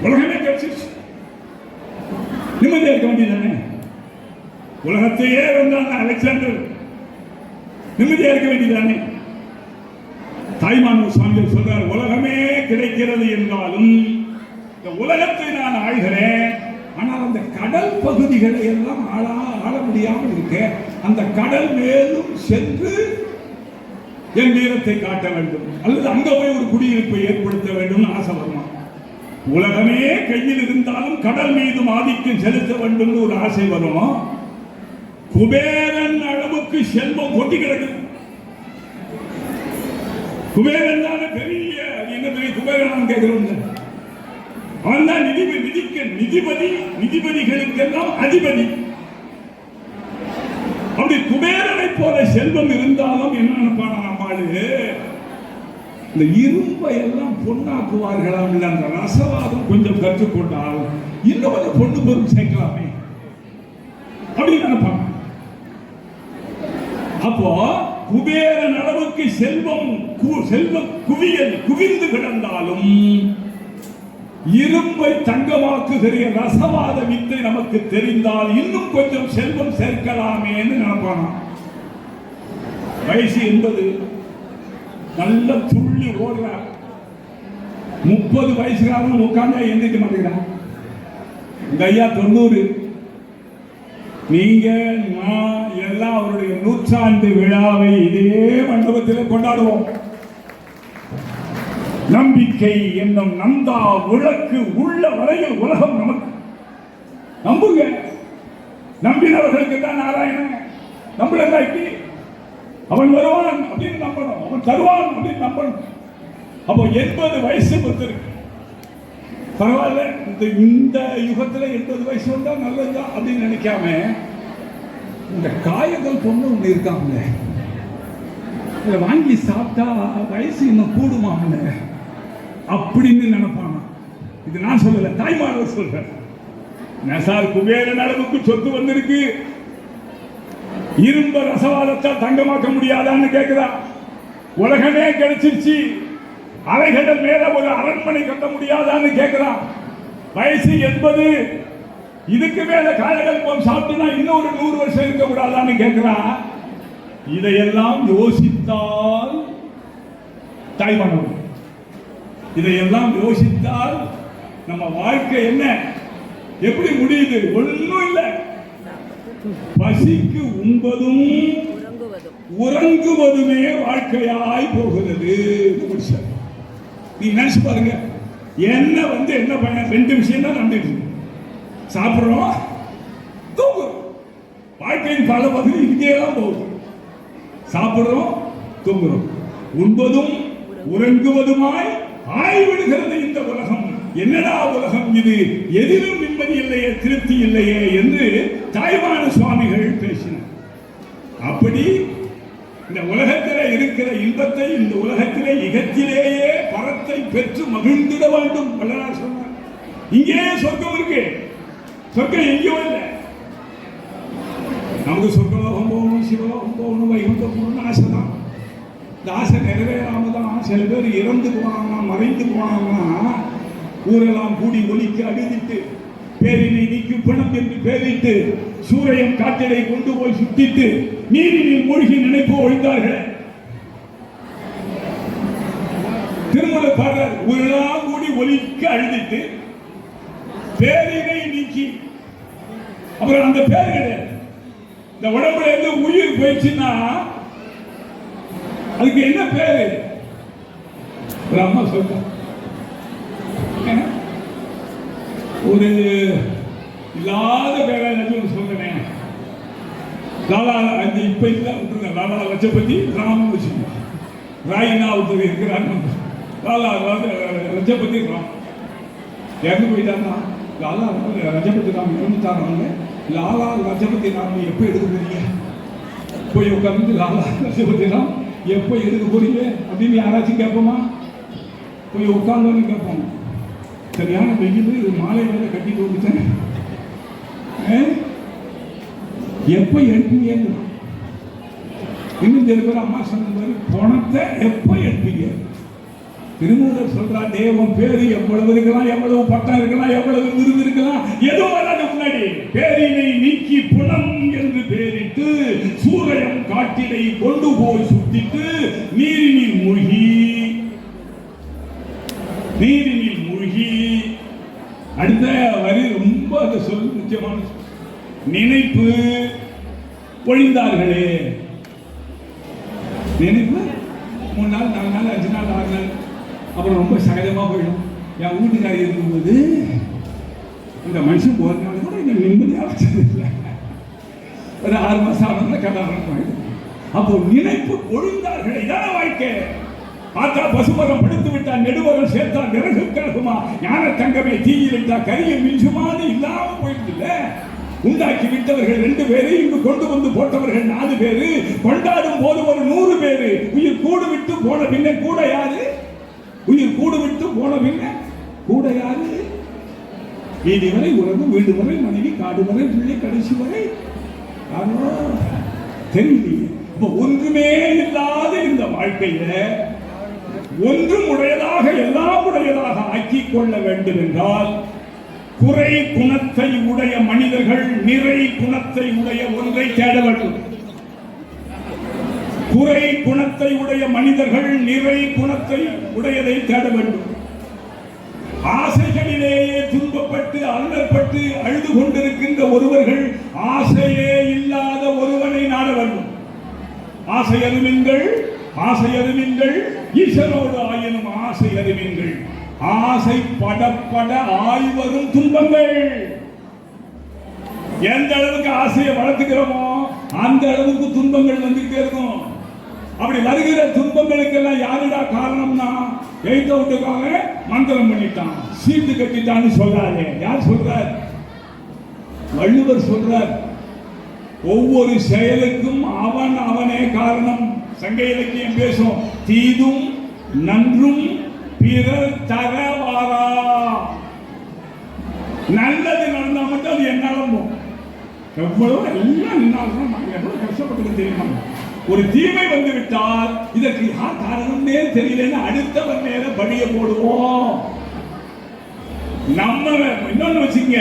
C: உலகமே கிடைச்சிருச்சு, நிம்மதியா இருக்க வேண்டியதானே? உலகத்தையே வந்தாங்க அலெக்சாண்டர், நிம்மதியா இருக்க வேண்டியதானே? தாய்மானவர் சுவாமிகள் சொல்றார், உலகமே கிடைக்கிறது என்றாலும் இந்த உலகத்தை நான் ஆழ்கிறேன், ஆனால் அந்த கடல் பகுதிகளை எல்லாம் ஆள முடியாமல் இருக்க அந்த கடல் மேலும் சென்று என் வீரத்தை காட்ட வேண்டும், அல்லது அங்க போய் ஒரு குடியிருப்பை ஏற்படுத்த வேண்டும் ஆசை வருமா? உலகமே கையில் இருந்தாலும் கடல் மீதும் ஆதிக்கம் செலுத்த வேண்டும் ஒரு ஆசை வரும். குபேரன் அளவுக்கு செல்வம் கொட்டி கிடக்குது. குபேரன் தானே பெரிய, என்ன பெரிய குபேரன் கேட்கிறோம். அவன் தான் நிதிபதி, நிதிபதிகளுக்கெல்லாம் அதிபதி. அப்படி குபேரனை போல செல்வம் இருந்தாலும் என்ன நினைப்பான நம்மாளு, இந்த இரும்பை எல்லாம் பொண்ணாக்குவார்களாம். இல்லை அந்த ரசவாதம் கொஞ்சம் கற்றுக்கொண்டால் இன்னும் கொஞ்சம் பொண்ணு பொருள் சேர்க்கலாமே அப்படின்னு நினைப்பாங்க. அப்போ குபேரன் அளவுக்கு செல்வம் குவியல் குவிந்து கிடந்தாலும் இரும்பை தங்கமாக்குகிற ரசவாத வித்தை நமக்கு தெரிந்தால் இன்னும் கொஞ்சம் செல்வம் சேர்க்கலாமே நினைப்பானா. வயசு 80, நல்ல துள்ளி ஓடுறார். 30 வயசுக்காரன் உட்கார்ந்தா எந்திரிக்க மாட்டேங்கிறான். இந்த ஐயா 90. நீங்க நான் எல்லாம் அவருடைய 100ஆண்டு விழாவை இதே மண்டபத்தில் கொண்டாடுவோம். நம்பிக்கை என்னும் நந்தா விளக்கு உள்ள வரையில் உலகம் நமக்கு. நம்புங்க, நம்பினவர்களுக்கு தான் நாராயணன். நம்புறாக்கி அவன் வருவான் அப்படின்னு நம்பணும், அவன் தருவான் அப்படின்னு நம்பணும். அப்போ 80 வயசு பொறுத்திருக்கு. பரவாயில்ல, இந்த யுகத்துல 80 வயசு வந்தா நல்லதுதான் அப்படின்னு நினைக்காம இந்த காயங்கள் பொண்ணு ஒண்ணு இருக்காங்க, இதை வாங்கி சாப்பிட்டா வயசு இன்னும் கூடுமாங்க அப்படின்னு நினைப்பானா. இது நான் சொல்லல, தாய்மானவர் சொல்றேன். நசார் குபேரன் அளவுக்கு சொத்து வந்திருக்கு, இரும்ப ரசவாதத்தால் தங்கமாக்க முடியாதான்னு கேட்கிறா. உலகமே கிடைச்சிருச்சு, அலைகடல் மேல ஒரு அரண்மனை கட்ட முடியாதான்னு கேட்கிறான். வயசு 80, இதுக்கு மேல காயகல்பம் சாப்பிட்டுனா இன்னொரு 100 வருஷம் இருக்க கூடாதான்னு கேட்கிறான். இதையெல்லாம் யோசித்தால் தாய்மானவர், இதையெல்லாம் யோசித்தால் நம்ம வாழ்க்கை என்ன எப்படி முடியுது? ஒன்றும் இல்லை. பசிக்கு உண்பதும் உறங்குவதுமே வாழ்க்கையாய் போகிறது. நீ நினைச்சு பாருங்க, என்ன என்ன பண்ண 2 விஷயம் தான் நம்பிட்டு சாப்பிடுறோம், தூங்குறோம். வாழ்க்கையின் பல பகுதி இங்கேதான் போகுது. சாப்பிடுறோம், தூங்குறோம். உண்பதும் உறங்குவதுமாய் ஆய்விடுகிறது இந்த உலகம். என்னடா உலகம் இது, எதிலும் நிம்மதி இல்லையே, திருப்தி இல்லையே என்று தாய்மான சுவாமிகள் பேசினார். அப்படி இந்த உலகத்திலே இருக்கிற இன்பத்தை இந்த உலகத்திலே இகத்திலேயே பரத்தை பெற்று மகிழ்ந்திட வேண்டும் வள்ளலார் சொன்னார். இங்கேயே சொர்க்கம் இருக்கு, சொர்க்கம் எங்கேயோ இல்லை. நமக்கு சொர்க்கலோகம் போகணும், சிவலோகம் போகணும், வைகுண்டம் போகணும்னு ஆசை தான். இந்த ஆசை நிறைவேறாம தான் சில பேர் இறந்து போனாங்கன்னா, மறைந்து போனாங்கன்னா ஊரெல்லாம் கூடி ஒலிக்க அடிதிட்டு பேரினை நீக்கி பிணம் என்று பேரிட்டு சூரியன் காற்றிலை கொண்டு போய் சுட்டிட்டு நீரினில் மூழ்கி நினைப்பு ஒழிந்தார்கள். திருமண பாடல் ஊரெல்லாம் கூடி ஒலிக்க அழுதிட்டு பேரினை நீக்கி, அப்புறம் அந்த பேர் கிடையாது. இந்த உடம்புல இருந்து உயிர் போயிடுச்சுன்னா அதுக்கு என்ன பேரு? அம்மா சொல்ற ஒரு இல்லாத பேரை சொல்றேன். லாலா அந்த இப்ப இல்ல விட்டுருங்க. லாலா லட்சபதி ராமன் வச்சுக்கோங்க. ராயினா ஒருத்தர் இருக்கிறாங்க. லாலா லட்சபதி ராம் இறந்து போயிட்டாங்க. லாலா லட்சபதி ராம் இறந்துட்டாங்க. லாலா லட்சபதி ராம் எப்போ எடுக்க போறீங்க? போய் உட்காந்து லாலா லட்சபதி ராம் எப்போ எடுக்க போறீங்க அப்படின்னு யாராச்சும் கேட்போமா? போய் உட்காந்தோன்னு கேட்போம். சரியான வெயில், மாலை வேலை கட்டிட்டு வந்துட்டேன், எப்போ எடுப்பீங்க? இன்னும் சில பேர் அம்மா சொன்ன பணத்தை எப்போ எடுப்பீங்க? திருமூலர் சொல்றார், தேவம் பேரு எவ்வளவு இருக்கலாம், எவ்வளவு பட்டம் இருக்கலாம், எவ்வளவு விருது இருக்கலாம், ஏதோ வராது முன்னாடி பேரினை நீக்கி புனம் என்று பேரிட்டு சூரியன் காட்டினை கொண்டு போய் சுத்திட்டு நீரினில் மூழ்கி அடுத்த வரி ரொம்ப சொல் முக்கியமான நினைப்பு ஒழிந்தார்களே. நினைப்பு 3 நாள் 4 நாள் 5 நாள் 6 நாள் அப்புறம் ரொம்ப சகஜமா போயிடும். என் வீட்டுக்காரி இருக்கும்போது இந்த மனுஷன் போறதுனால கூட இந்த நிம்மதியாக வச்சதில்லை. ஒரு 6 மாசம் ஆனதுல கதாபாத்திரம் ஆயிடும். அப்போ நினைப்பு ஒழிந்தார்களே. இதான வாழ்க்கை. பார்த்தா பசுமரம் படுத்து விட்டா நெடுவரம் சேர்த்தா விறகு கிடக்குமா, ஞான தங்கமே தீயில் விட்டா கரிய மிஞ்சுமான்னு இல்லாம போயிட்டு இல்ல. உண்டாக்கி விட்டவர்கள் 2 பேரு, இங்கு கொண்டு வந்து போட்டவர்கள் 4 பேரு, கொண்டாடும் போது ஒரு 100 பேரு. உயிர் கூடு விட்டு போன பின்ன கூட யாரு? உயிர் கூடு விட்டு போன பின்ன கூட யாரு? வீடு வரை உறவு, வீடு வரை மனைவி, காடு வரை பிள்ளை, கடைசி வரை தெரியலையே. ஒன்றுமே இல்லாத இந்த வாழ்க்கையில ஒன்றும் உடையதாக எல்லாம் உடையதாக ஆக்கிக் கொள்ள வேண்டும் என்றால் குறை குணத்தை உடைய மனிதர்கள் நிறை குணத்தை உடைய ஒன்றை தேட வேண்டும். குறை குணத்தை உடைய மனிதர்கள் நிறை குணத்தை உடையதை தேட வேண்டும். ஆசைகளிலேயே துன்பப்பட்டு அல்லற்பட்டு அழுது கொண்டிருக்கின்ற ஒருவர்கள் ஆசையே இல்லாத ஒருவனை நாட வேண்டும். ஆசை அறிவிங்கள், ஆசை அறிவிங்கள், ஈசனோடு ஆயினும் ஆசை அறிவிங்கள். ஆசை படப்பட ஆய்வரும் துன்பங்கள். எந்த அளவுக்கு ஆசையை வளர்த்துக்கிறோமோ அந்த அளவுக்கு துன்பங்கள் வந்துட்டே இருக்கும். அப்படி வருகிற துன்பங்களுக்கெல்லாம் யாருடா காரணம்னா, எழுத்த விட்டுக்காக மந்திரம் பண்ணிட்டான், சீட்டு கட்டிட்டான்னு சொல்லாதே. யார் சொல்றார்? வள்ளுவர் சொல்றார். ஒவ்வொரு செயலுக்கும் அவன் அவனே காரணம். சங்க இலக்கியம் பேசும், தீதும் நன்றும் பிறர் தரவாரா. நல்லது நடந்தா மட்டும் அது என்னாலும் எவ்வளவு எல்லாம் நின்னாலும் நாங்கள் எவ்வளவு கஷ்டப்பட்டு தெரியுமா? ஒரு தீமை வந்து விட்டால் இதற்கு யார் காரணம்னே தெரியலன்னு அடுத்தவன் மேல படிய போடுவோம். நம்ம இன்னொன்னு வச்சுங்க,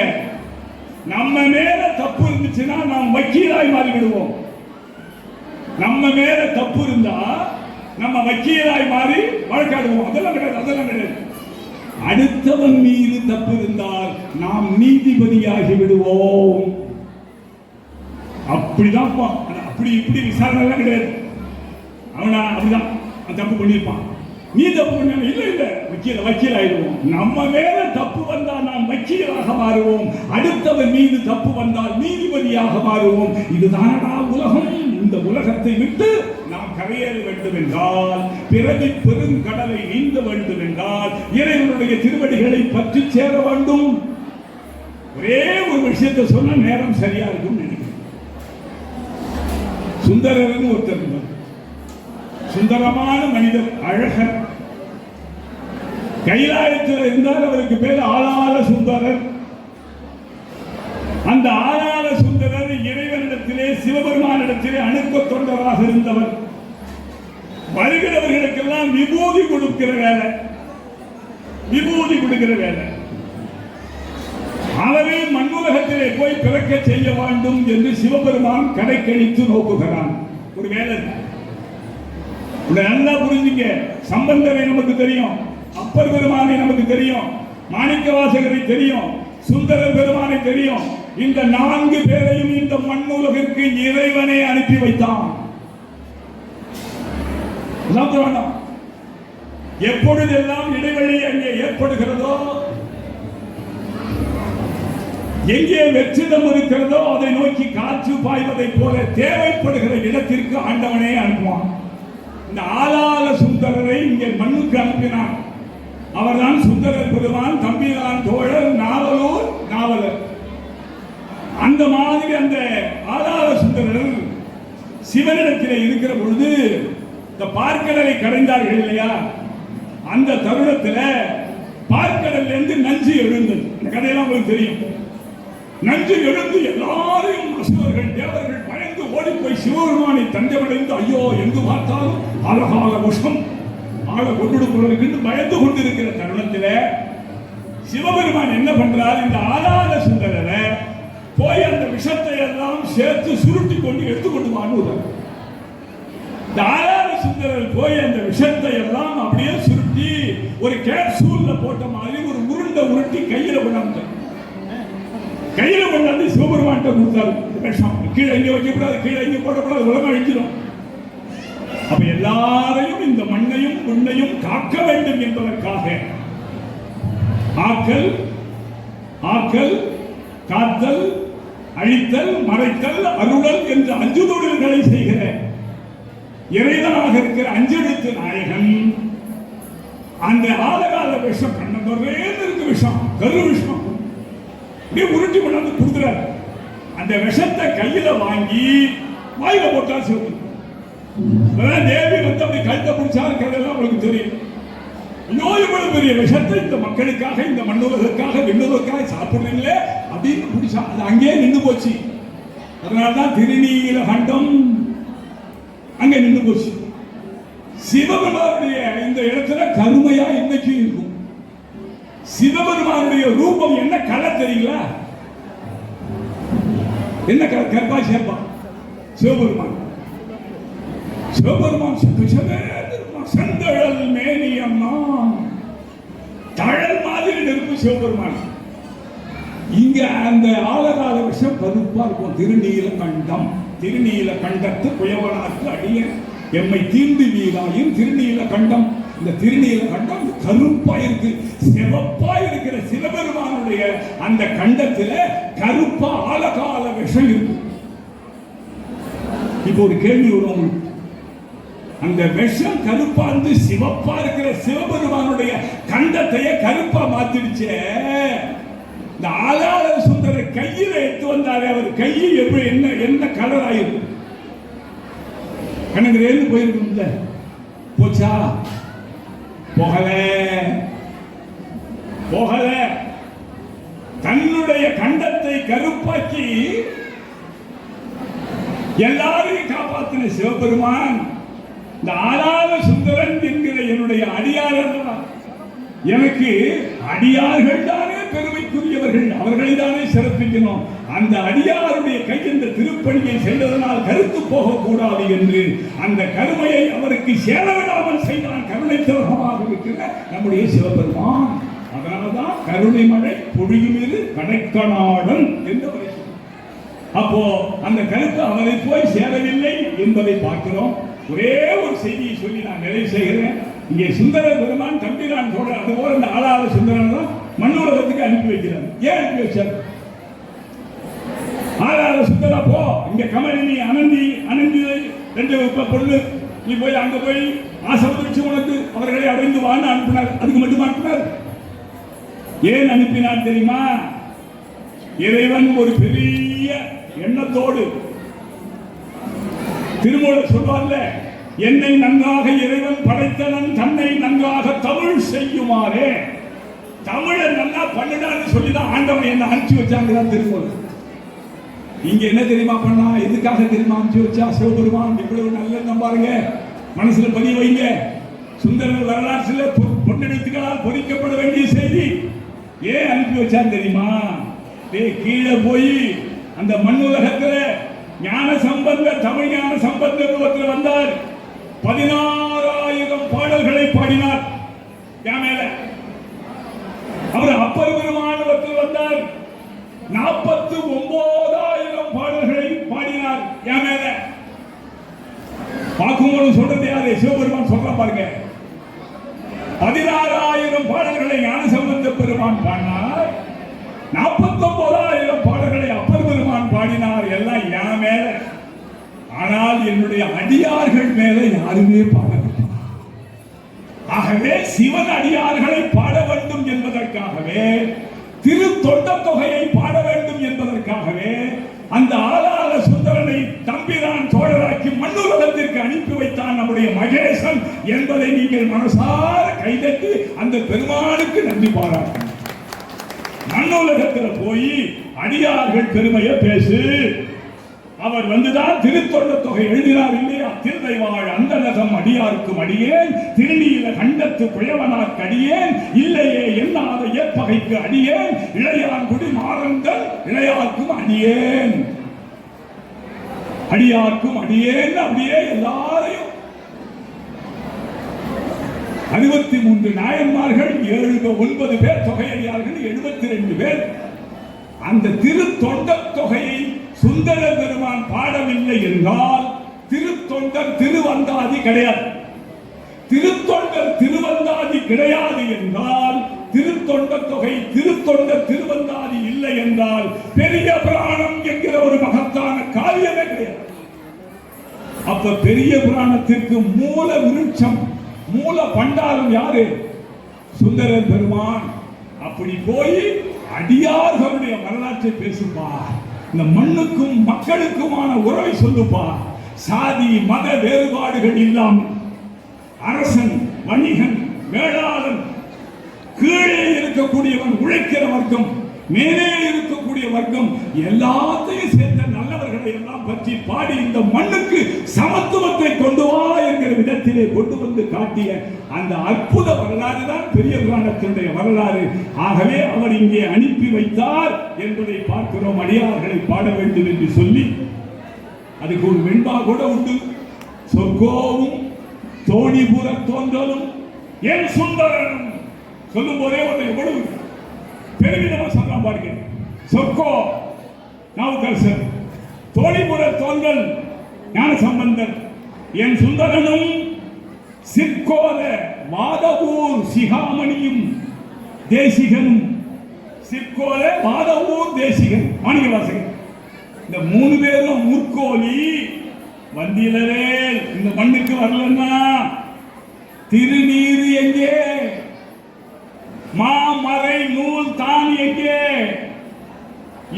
C: நம்ம மேல தப்பு இருந்துச்சுன்னா நாம் வக்கீலாய் மாறிவிடுவோம். நம்ம மேல தப்பு இருந்தா நம்ம வக்கீலாய் மாறி வழக்காடுவோம். அதெல்லாம் கிடையாது, அதெல்லாம் கிடையாது. அடுத்தவன் மீது தப்பு இருந்தால் நாம் நீதிபதியாகி விடுவோம். அப்படிதான். அப்படி இப்படி விசாரணை கிடையாது. அவனா அப்படிதான் தப்பு பண்ணிருப்பான், நீ தப்பு பண்ண இல்ல இல்ல வக்கீல் ஆயிடுவோம். நம்ம மேல தப்பு வந்தா நாம் வக்கீலாக மாறுவோம். அடுத்தவன் மீது தப்பு வந்தால் நீதிபதியாக மாறுவோம். இதுதானடா உலகம். இந்த உலகத்தை விட்டு நாம் கரையேற வேண்டும் என்றால், பிறவி பெருங்கடலை நீந்த வேண்டும் என்றால், இறைவனுடைய திருவடிகளை பற்றி சேர வேண்டும். ஒரே ஒரு விஷயத்தை சொன்ன நேரம் சரியா இருக்கும் நினைக்கிறேன். சுந்தரர்னு ஒருத்தர் இருந்தார். சுந்தரமான மனிதர், அழகர். கைலாயத்தில் இருந்தால் அவருக்கு பேர் ஆளாள சுந்தரர். அந்த ஆளாள சுந்தரர் இறைவனிடத்திலே சிவபெருமானிடத்திலே அணுக்க தொண்டராக இருந்தவர். வருகிறவர்களுக்கெல்லாம் விபூதி கொடுக்கிற வேலை, விபூதி கொடுக்கிற வேலை. அவரை மண்ணுலகத்திலே போய் பிறக்க செய்ய வேண்டும் என்று சிவபெருமான் கடைக்கணித்து நோக்குகிறான். ஒரு வேலை நல்லா புரிஞ்சுங்க. சம்பந்தரை நமக்கு தெரியும், அப்பர் பெருமானை நமக்கு தெரியும், மாணிக்க வாசகரை தெரியும், சுந்தரர் பெருமானை தெரியும். இந்த 4 பேரையும் இந்த மண்ணுலகிற்கு இறைவனை அனுப்பி வைத்தான். எப்பொழுதெல்லாம் இடைவெளி அங்கே ஏற்படுகிறதோ, எங்கே வெற்றிடம் இருக்கிறதோ அதை நோக்கி காற்று பாய்வதை போல தேவைப்படுகிற இடத்திற்கு ஆண்டவனே அனுப்புவான். இந்த ஆளாள சுந்தரரை இங்கே மண்ணுக்கு அனுப்பினான். அவர்தான் சுந்தரர் பெருமான், தம்பிரான் தோழர், நாவலூர் நாவலர். அந்த மாதிரி அந்த ஆளாள சுந்தரர் சிவனிடத்திலே இருக்கிற பொழுது இந்த பார்க்கடலை கடைந்தார்கள் இல்லையா, அந்த தருணத்தில் பார்க்கடல் இருந்து நஞ்சு எழுந்தது. இந்த கதையெல்லாம் உங்களுக்கு தெரியும். நஞ்சு எழுந்து எல்லாரையும் அசுரர்கள் தேவர்கள் பயந்து ஓடி போய் சிவபெருமானை தஞ்சமடைந்து, ஐயோ எங்கு பார்த்தாலும் அழகால விஷம் ஆள கொண்டு பயந்து கொண்டிருக்கிற தருணத்தில் சிவபெருமான் என்ன பண்றார், இந்த ஆளாள சுந்தரரை போய் அந்த விஷத்தை எல்லாம் சேர்த்து சுருட்டி கொண்டு எடுத்துக்கொண்டு வாங்குவார். இந்த ஆளாள சுந்தரர் போய் அந்த விஷத்தை எல்லாம் அப்படியே சுருட்டி ஒரு கேப்சூல்ல போட்ட மாதிரி ஒரு உருட்டி கையில கொண்டாந்து சிவபெருமான் கொடுத்தாரு. விஷம் கீழே இங்க வைக்கக்கூடாது, கீழே இங்க போடக்கூடாது, உலகம் அழிஞ்சிடும். அப்ப எல்லாரையும் இந்த மண்ணையும் உன்னையும் காக்க வேண்டும் என்பதற்காக ஆக்கல் ஆக்கல் காத்தல் அழித்தல் மறைத்தல் அருளல் என்ற 5 தொழில்களை செய்கிற இறைவனாக இருக்கிற 5 எழுத்து நாயகன் அந்த ஆலகால விஷம் கண்ணே இருக்கு, விஷம் கரு விஷம் உருட்டி கொண்டாந்து கொடுக்கிறார். அந்த விஷத்தை கையில வாங்கி வாயில போட்டா சொல்லு. தேவி வந்து அப்படி கழுத்தை பிடிச்சாருக்கிறதெல்லாம் உங்களுக்கு தெரியும். இவ்வளவு பெரிய விஷத்தை இந்த மக்களுக்காக, இந்த மண்ணுலகத்துக்காக, விண்ணுலகத்துக்காக சாப்பிடுறீங்களே அப்படின்னு பிடிச்சா அது அங்கேயே நின்று போச்சு. அதனால்தான் திருநீல கண்டம் அங்கே நின்று போச்சு. சிவபெருமானுடைய இந்த இடத்துல கருமையா இன்னைக்கு இருக்கும். சிவபெருமானுடைய ரூபம் என்ன கலர் தெரியுங்களா? என்ன கலர்? கர்ப்பா சேர்ப்பா. சிவபெருமான் செந்தழல் மேனியம்மா தழல் மாதிரி நெருப்பு சிவபெருமான். இங்க அந்த ஆலகால விஷம் கருப்பா இருக்கும். திருநீல கண்டம், திருநீல கண்டத்து புயவனாக்கு அடிய எம்மை தீர்ந்து வீராயும் திருநீல கண்டம். இந்த திருநீல கண்டம் கருப்பா இருக்கு, சிவப்பா இருக்கிற சிவபெருமானுடைய அந்த கண்டத்துல கருப்பா ஆலகால விஷம் இருக்கு. இப்போ ஒரு கேள்வி வரும், அந்த விஷம் கருப்பா இருந்து சிவப்பா இருக்கிற சிவபெருமானுடைய கண்டத்தையே கருப்பா மாத்திடுச்சே. இந்த ஆளாள சுந்தர கையில எடுத்து வந்தாரு, அவர் கையை எப்படி என்ன கலர் ஆயிருக்கு? கணக்கு ரேந்து போயிருக்கும்ல, போச்சா? போகல போகல. தன்னுடைய கண்டத்தை கருப்பாக்கி எல்லாரையும் காப்பாற்றின சிவபெருமான் இந்த ஆளாள சுந்தரன் என்கிற என்னுடைய அடியார்கள், எனக்கு அடியார்கள் தானே பெருமைக்குரியவர்கள், அவர்களை தானே சிறப்பிக்கணும். அந்த அடியாருடைய கை இந்த திருப்பணியை செய்ததனால் கருத்து போகக்கூடாது என்று அந்த கருமையை அவருக்கு சேரவிடாமல் செய்தான் கருணை திலகமாக இருக்கிற நம்முடைய சிவபெருமான். அதனால்தான் கருணை மழை பொழியுமிரு கடைக்கநாடன் என்று அவர். அப்போ அந்த கருத்து அவரை போய் சேரவில்லை என்பதை பார்க்கிறோம். ஒரே ஒரு செய்தியை சொல்லி நான் நிறைவு செய்கிறேன். இங்கே சுந்தர பெருமான் தம்பிரான் தோழர் அதுபோல இந்த ஆளாள சுந்தரன் தான் மண்ணுலகத்துக்கு அனுப்பி வைக்கிறார். ஏன் அனுப்பி வச்சார்? ஆளாள சுந்தரா போ, இங்க கமலினி அனந்தி 2 பொருள் நீ போய் அங்க போய் ஆசீர்வதிச்சு உனக்கு அவர்களை அடைந்து வான்னு அனுப்பினார். அதுக்கு மட்டும் அனுப்பினார். ஏன் அனுப்பினார் தெரியுமா? இறைவன் ஒரு பெரிய எண்ணத்தோடு திருமூலர் சொல்வார்ல, என்னை நன்றாக இறைவன் படைத்தனன் தன்னை நன்றாக தமிழ் செய்யுமாறே. தமிழை நல்லா பண்ணிடான்னு சொல்லிதான் ஆண்டவன் என்ன அனுப்பிச்சு வச்சாங்க திருமூலர். இங்க என்ன தெரியுமா பண்ணா? எதுக்காக தெரியுமா அனுப்பிச்சு வச்சா? சிவபெருமான் இவ்வளவு நல்ல பாருங்க, மனசுல பதிய வைங்க. சுந்தரர் வரலாற்றுல பொன்னெழுத்துக்களால் பொறிக்கப்பட வேண்டிய செய்தி. ஏன் அனுப்பி வச்சான் தெரியுமா? கீழே போய் அந்த மண்ணுலகத்துல ஞான சம்பந்தர், தமிழ் ஞான சம்பந்தர் ஒருத்தர் வந்தார். 16,000 பாடல்களை பாடினார். மேல அவர் அப்பர் பெருமான் ஒருத்தர் வந்தார். 49,000 பாடல்களை பாடினார். மேல பார்க்கும்போது சொல்றது யாரு? சிவபெருமான் சொல்ற பாருங்க. 16,000 பாடல்களை ஞான சம்பந்த பெருமான் பாடினார். 49,000 பாடல்களை அப்பர் பெருமான் பாடினார். எல்லாம் என் மேல. ஆனால் என்னுடைய அடியார்கள் மேல யாருமே பாடவில்லை. ஆகவே சிவன் அடியார்களை பாட வேண்டும் என்பதற்காகவே, திரு தொண்ட தொகையை பாட வேண்டும் என்பதற்காகவே அந்த ஆளாள சுந்தரனை தம்பிரான் தோழராக்கி மண்ணுலகத்திற்கு அனுப்பி வைத்தான் நம்முடைய மகேசன் என்பதை நீங்கள் மனசார கைதட்டி அந்த பெருமானுக்கு நன்றி பாராட்டு. மண்ணுலகத்தில் போய் அடியார்கள் பெருமையை பேசு. அவர் வந்துதான் திருத்தொண்ட தொகை எழுதினார் இல்லையா? திருதை வாழ் அந்தனதம் அடியாருக்கும் அடியேன், திருநீல கண்டத்து குயவனாக்கு அடியேன், இல்லையே என்னாத ஏற்பகைக்கு அடியேன், இளையான்குடி மாறந்தன் இளையார்க்கும் அடியேன், அடியார்க்கும் அடியேன். அப்படியே எல்லாரையும் 63 நாயன்மார்கள், 9 பேர் தொகையடியார்கள், 72 பேர். அந்த திரு தொண்ட தொகையை சுந்தர பெருமான் பாடவில்லை என்றால் திருத்தொண்டர் திருவந்தாதி கிடையாது. திருத்தொண்டர் திருவந்தாதி கிடையாது என்றால் திருத்தொண்ட தொகை திருத்தொண்டர் திருவந்தாதி இல்லை என்றால் பெரிய புராணம் என்கிற ஒரு மகத்தான காரியமே கிடையாது. அப்ப பெரிய புராணத்திற்கு மூல விருட்சம், மூல பண்டாரம் யாரு? சுந்தரர் பெருமான். அப்படி போய் அடியார்களுடைய வரலாற்றை பேசுப்பா. இந்த மண்ணுக்கும் மக்களுக்குமான உறவை சொல்லுப்பா. சாதி மத வேறுபாடுகள் இல்லாமல் அரசன், வணிகன், வேளாளன், கீழே இருக்கக்கூடியவன், உழைக்கிற வர்க்கம், மேலே இருக்கக்கூடிய வர்க்கம், எல்லாத்தையும் சேர்ந்த நல்லவர்களை எல்லாம் பற்றி பாடி இந்த மண்ணுக்கு சமத்துவத்தை கொண்டு வா என்கிற விதத்திலே கொண்டு வந்து காட்டிய அந்த அற்புத வரலாறு தான் பெரிய புராணத்தினுடைய வரலாறு. ஆகவே அவர் இங்கே அனுப்பி வைத்தார் என்பதை பார்க்கிறோம். அடியார்களை பாட வேண்டும் என்று சொல்லி அதுக்கு ஒரு வெண்பா கூட உண்டு. சொர்க்கோவும் தோணிபுர தோன்றலும் என் சுந்தரனும் சொல்லும் போதே ஒரு எவ்வளவு பெருமிதமா சொல்றான் பாருங்க. சொர்க்கோ நாவுக்கரசர், தோணிபுர தோன்றல் ஞான சம்பந்தர், என் சுந்தரனும், சிற்கோல மாதவூர் சிகாமணியும் தேசிகனும். சிற்கோல மாதவூர் தேசிகன் மாணிக்கவாசகன். இந்த 3 பேரும் முற்கோலி. வந்திலரே இந்த மண்ணுக்கு வரலன்னா திருநீர் எங்கே? மாமறை நூல் தான் எங்கே?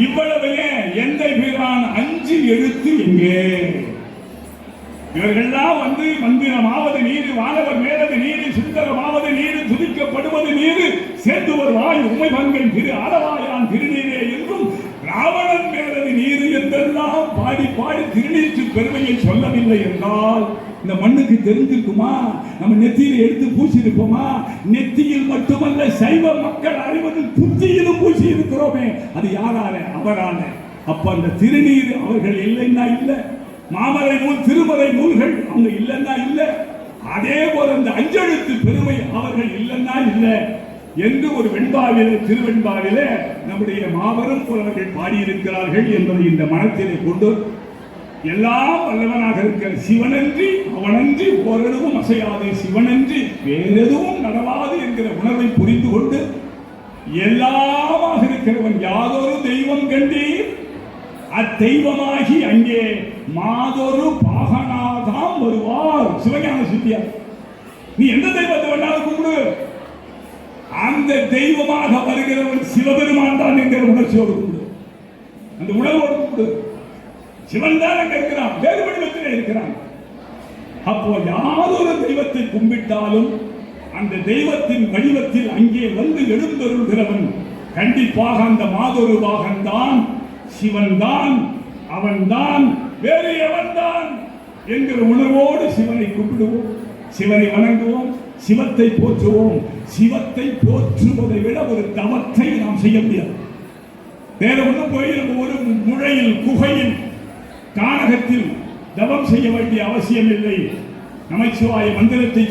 C: இவ்வளவு எந்த பிரான் 5 எழுத்து எங்கே? இவர்கள்லாம் வந்து மந்திரமாவது நீர், வானவர் மேலது நீர், சுந்தரமாவது நீர், துதிக்கப்படுவது நீர், சேர்ந்துவர் வாய் உமை பங்கன் திரு ஆரவாயான் திருநீரே என்றும் ராவணன் மேலது நீர் என்றெல்லாம் பாடி பாடி திருநீற்று பெருமையை சொல்லவில்லை என்றால் இந்த மண்ணுக்கு தெரிஞ்சிருக்குமா? நம்ம நெத்தியில் எடுத்து பூசி இருப்போமா? நெத்தியில் மட்டுமல்ல, சைவ மக்கள் அறிவதில் புத்தியிலும் பூசி இருக்கிறோமே. அது யாரால? அவரால. அப்ப அந்த திருநீர் அவர்கள் இல்லைன்னா இல்லை, மாமறை நூல் திருமறை நூல்கள் அவங்க இல்லைன்னா இல்லை, அதே போல அந்த 5 எழுத்து பெருமை அவர்கள் இல்லைன்னா இல்லை என்று ஒரு வெண்பாவிலே, திருவெண்பாவிலே நம்முடைய மாபெரும் புலவர்கள் பாடியிருக்கிறார்கள் என்பதை இந்த மனத்திலே கொண்டு, எல்லாம் வல்லவனாக இருக்கிற சிவனன்றி அவனன்றி ஓரளவும் அசையாது, சிவனன்றி வேறெதுவும் நடவாது என்கிற உணர்வை புரிந்து கொண்டு, எல்லாமாக இருக்கிறவன் யாதொரு தெய்வம் கண்டீர் அத்தெய்வமாகி அங்கே மாதொரு பாகனாதாம் வருவார் சிவஞான சித்தியார். நீ எந்த தெய்வத்தை வேணாலும் கும்பிடு, அந்த தெய்வமாக வருகிறவன் சிவபெருமான் தான் என்கிற உணர்ச்சியோடு கும்பிடு, அந்த உணர்வோடு கும்பிடு. சிவன் தான் அங்க இருக்கிறான், வேறு வடிவத்திலே இருக்கிறான். அப்போ யாரொரு தெய்வத்தை கும்பிட்டாலும் அந்த தெய்வத்தின் வடிவத்தில் அங்கே வந்து எழுந்தருள்கிறவன் கண்டிப்பாக அந்த மாதொரு பாகன்தான், சிவன் தான், அவன் தான், வேறு எவன் தான் என்கிற உணர்வோடு சிவனை கும்பிடுவோம், சிவனை வணங்குவோம், சிவத்தை போற்றுவோம். சிவத்தை போற்றுவதை விட ஒரு தவத்தை நாம் செய்ய முடியாது. வேற ஒன்றும் போய் ஒரு முழையில் குகையில் கானகத்தில் தவம் செய்ய வேண்டிய அவசியம் இல்லை. நமச்சிவாய மந்திரத்தை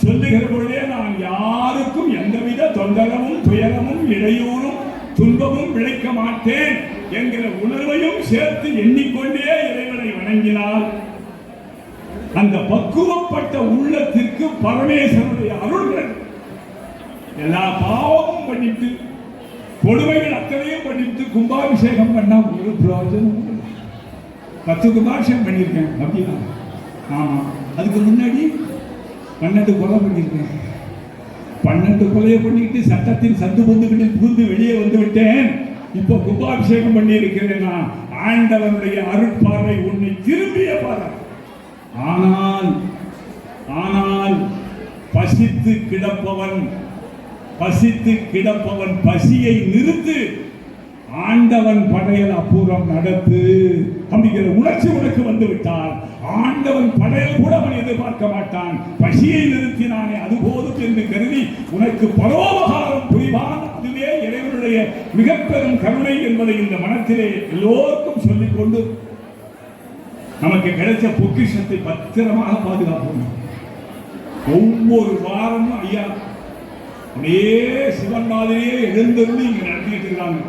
C: சொல்லுகிற பொழுதே நான் யாருக்கும் எந்தவித தொந்தரவும் துயரமும் இடையூறும் துன்பமும் விளைக்க மாட்டேன் என்கிற உணர்வையும் சேர்த்து எண்ணிக்கொண்டே இறைவனை வணங்கினால் அந்த பக்குவப்பட்ட உள்ளத்திற்கு பரமேஸ்வரனுடைய அருள்கள் எல்லா பாவமும் பண்ணிட்டு கொடுமைகள் அத்தனையும் பண்ணிட்டு கும்பாபிஷேகம் பண்ணா ஒரு பிரயோஜனம். 10 கும்பாபிஷேகம் பண்ணியிருக்கேன் அப்படின்னா, ஆமா, அதுக்கு முன்னாடி 12 கொலை பண்ணியிருக்கேன். 12 கொலையை பண்ணிட்டு சட்டத்தின் சந்து பொந்துகளில் புகுந்து வெளியே வந்து விட்டேன். இப்போ கும்பாபிஷேகம் பண்ணி இருக்கிறேன். ஆண்டவனுடைய அருட்பார்வை உன்னை திரும்பிய பாரு. ஆனால் பசித்து கிடப்பவன் பசியை நிறுத்து, ஆண்டவன் படையல் அப்புறம் நடத்து அப்படிங்கிற உணர்ச்சி உனக்கு வந்து விட்டால் ஆண்டவன் படையல் கூட அவன் எதிர்பார்க்க மாட்டான். பசியை நிறுத்தினானே அது போதும் என்று கருதி உனக்கு பரோபகாரம் புரிவான். அதுவே இறைவனுடைய மிக பெரும் கருணை என்பதை இந்த மனத்திலே எல்லோருக்கும் சொல்லிக்கொண்டு நமக்கு கிடைச்ச பொக்கிஷத்தை பத்திரமாக பாதுகாப்போம். ஒவ்வொரு வாரமும் ஐயா அப்படியே சிவன் மாதிரியே எழுந்தருளி இங்க நடத்திட்டு இருக்காங்க.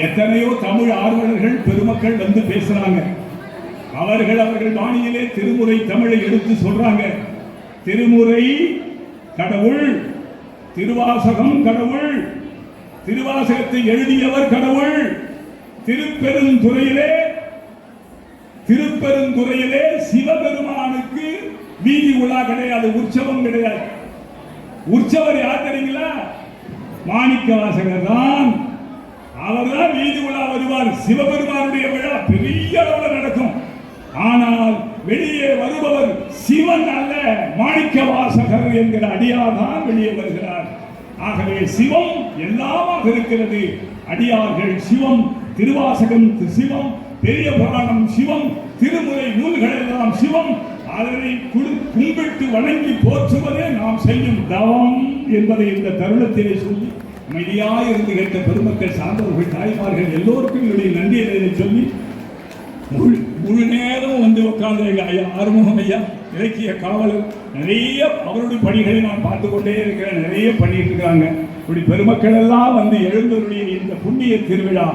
C: எத்தனையோ தமிழ் ஆர்வலர்கள் பெருமக்கள் வந்து பேசுறாங்க. அவர்கள் வாணியிலே திருமுறை தமிழை எடுத்து சொல்றாங்க. திருமுறை கடவுள், திருவாசகம் கடவுள், திருவாசகத்தை எழுதியவர் கடவுள். திருப்பெருந்துறையிலே சிவபெருமானுக்கு வீதி உலா கிடையாது, உற்சவம் கிடையாது. உற்சவர் யார் தெரியுங்களா? மாணிக்க வாசகர் தான். அவர் தான் வீதி உலா வருவார். சிவபெருமானுடைய விழா பெரிய அளவில் நடக்கும். ஆனால் வெளியே வருபவர் சிவன் அல்ல, மாணிக்க வாசகர் என்கிற அடியார் தான் வெளியே வருகிறார். ஆகவே சிவம் எல்லாமாக இருக்கிறது. அடியார்கள் சிவம், திருவாசகம் சிவம், பெரிய புராணம் சிவம், திருமுறை நூல்கள் எல்லாம் சிவம். அதனை கும்பிட்டு வணங்கி போற்றுவதே நாம் செய்யும் தவம் என்பதை இந்த தருணத்திலே சொல்லி அமைதியாக இருந்து கேட்ட பெருமக்கள், சார்ந்தவர்கள், தாய்மார்கள் எல்லோருக்கும் என்னுடைய நன்றியை சொல்லி முழு நேரம் வந்து உட்கார்ந்து ஐயா ஆறுமுகம் ஐயா இலக்கிய காவலர் நிறைய அவருடைய பணிகளை நான் பார்த்து கொண்டே இருக்கிறேன். நிறைய பண்ணிட்டு இருக்காங்க. இப்படி பெருமக்கள் எல்லாம் வந்து எழுந்தருடைய இந்த புண்ணிய திருவிழா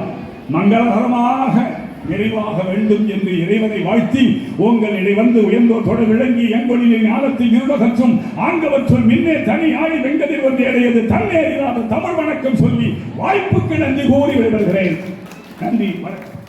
C: மங்களகரமாக நிறைவாக வேண்டும் என்று இறைவனை வாழ்த்தி உங்களிடையே வந்து உயர்ந்தோட விளங்கி எங்களின் ஞானத்தை இருவகற்றும் ஆங்கவற்றும் மின்னே தனி ஆடி வெங்கதில் வந்து அடையது தன்னே இல்லாத தமிழ் வணக்கம் சொல்லி வாய்ப்புக்கு நன்றி கூறி விடுகிறேன். நன்றி, வணக்கம்.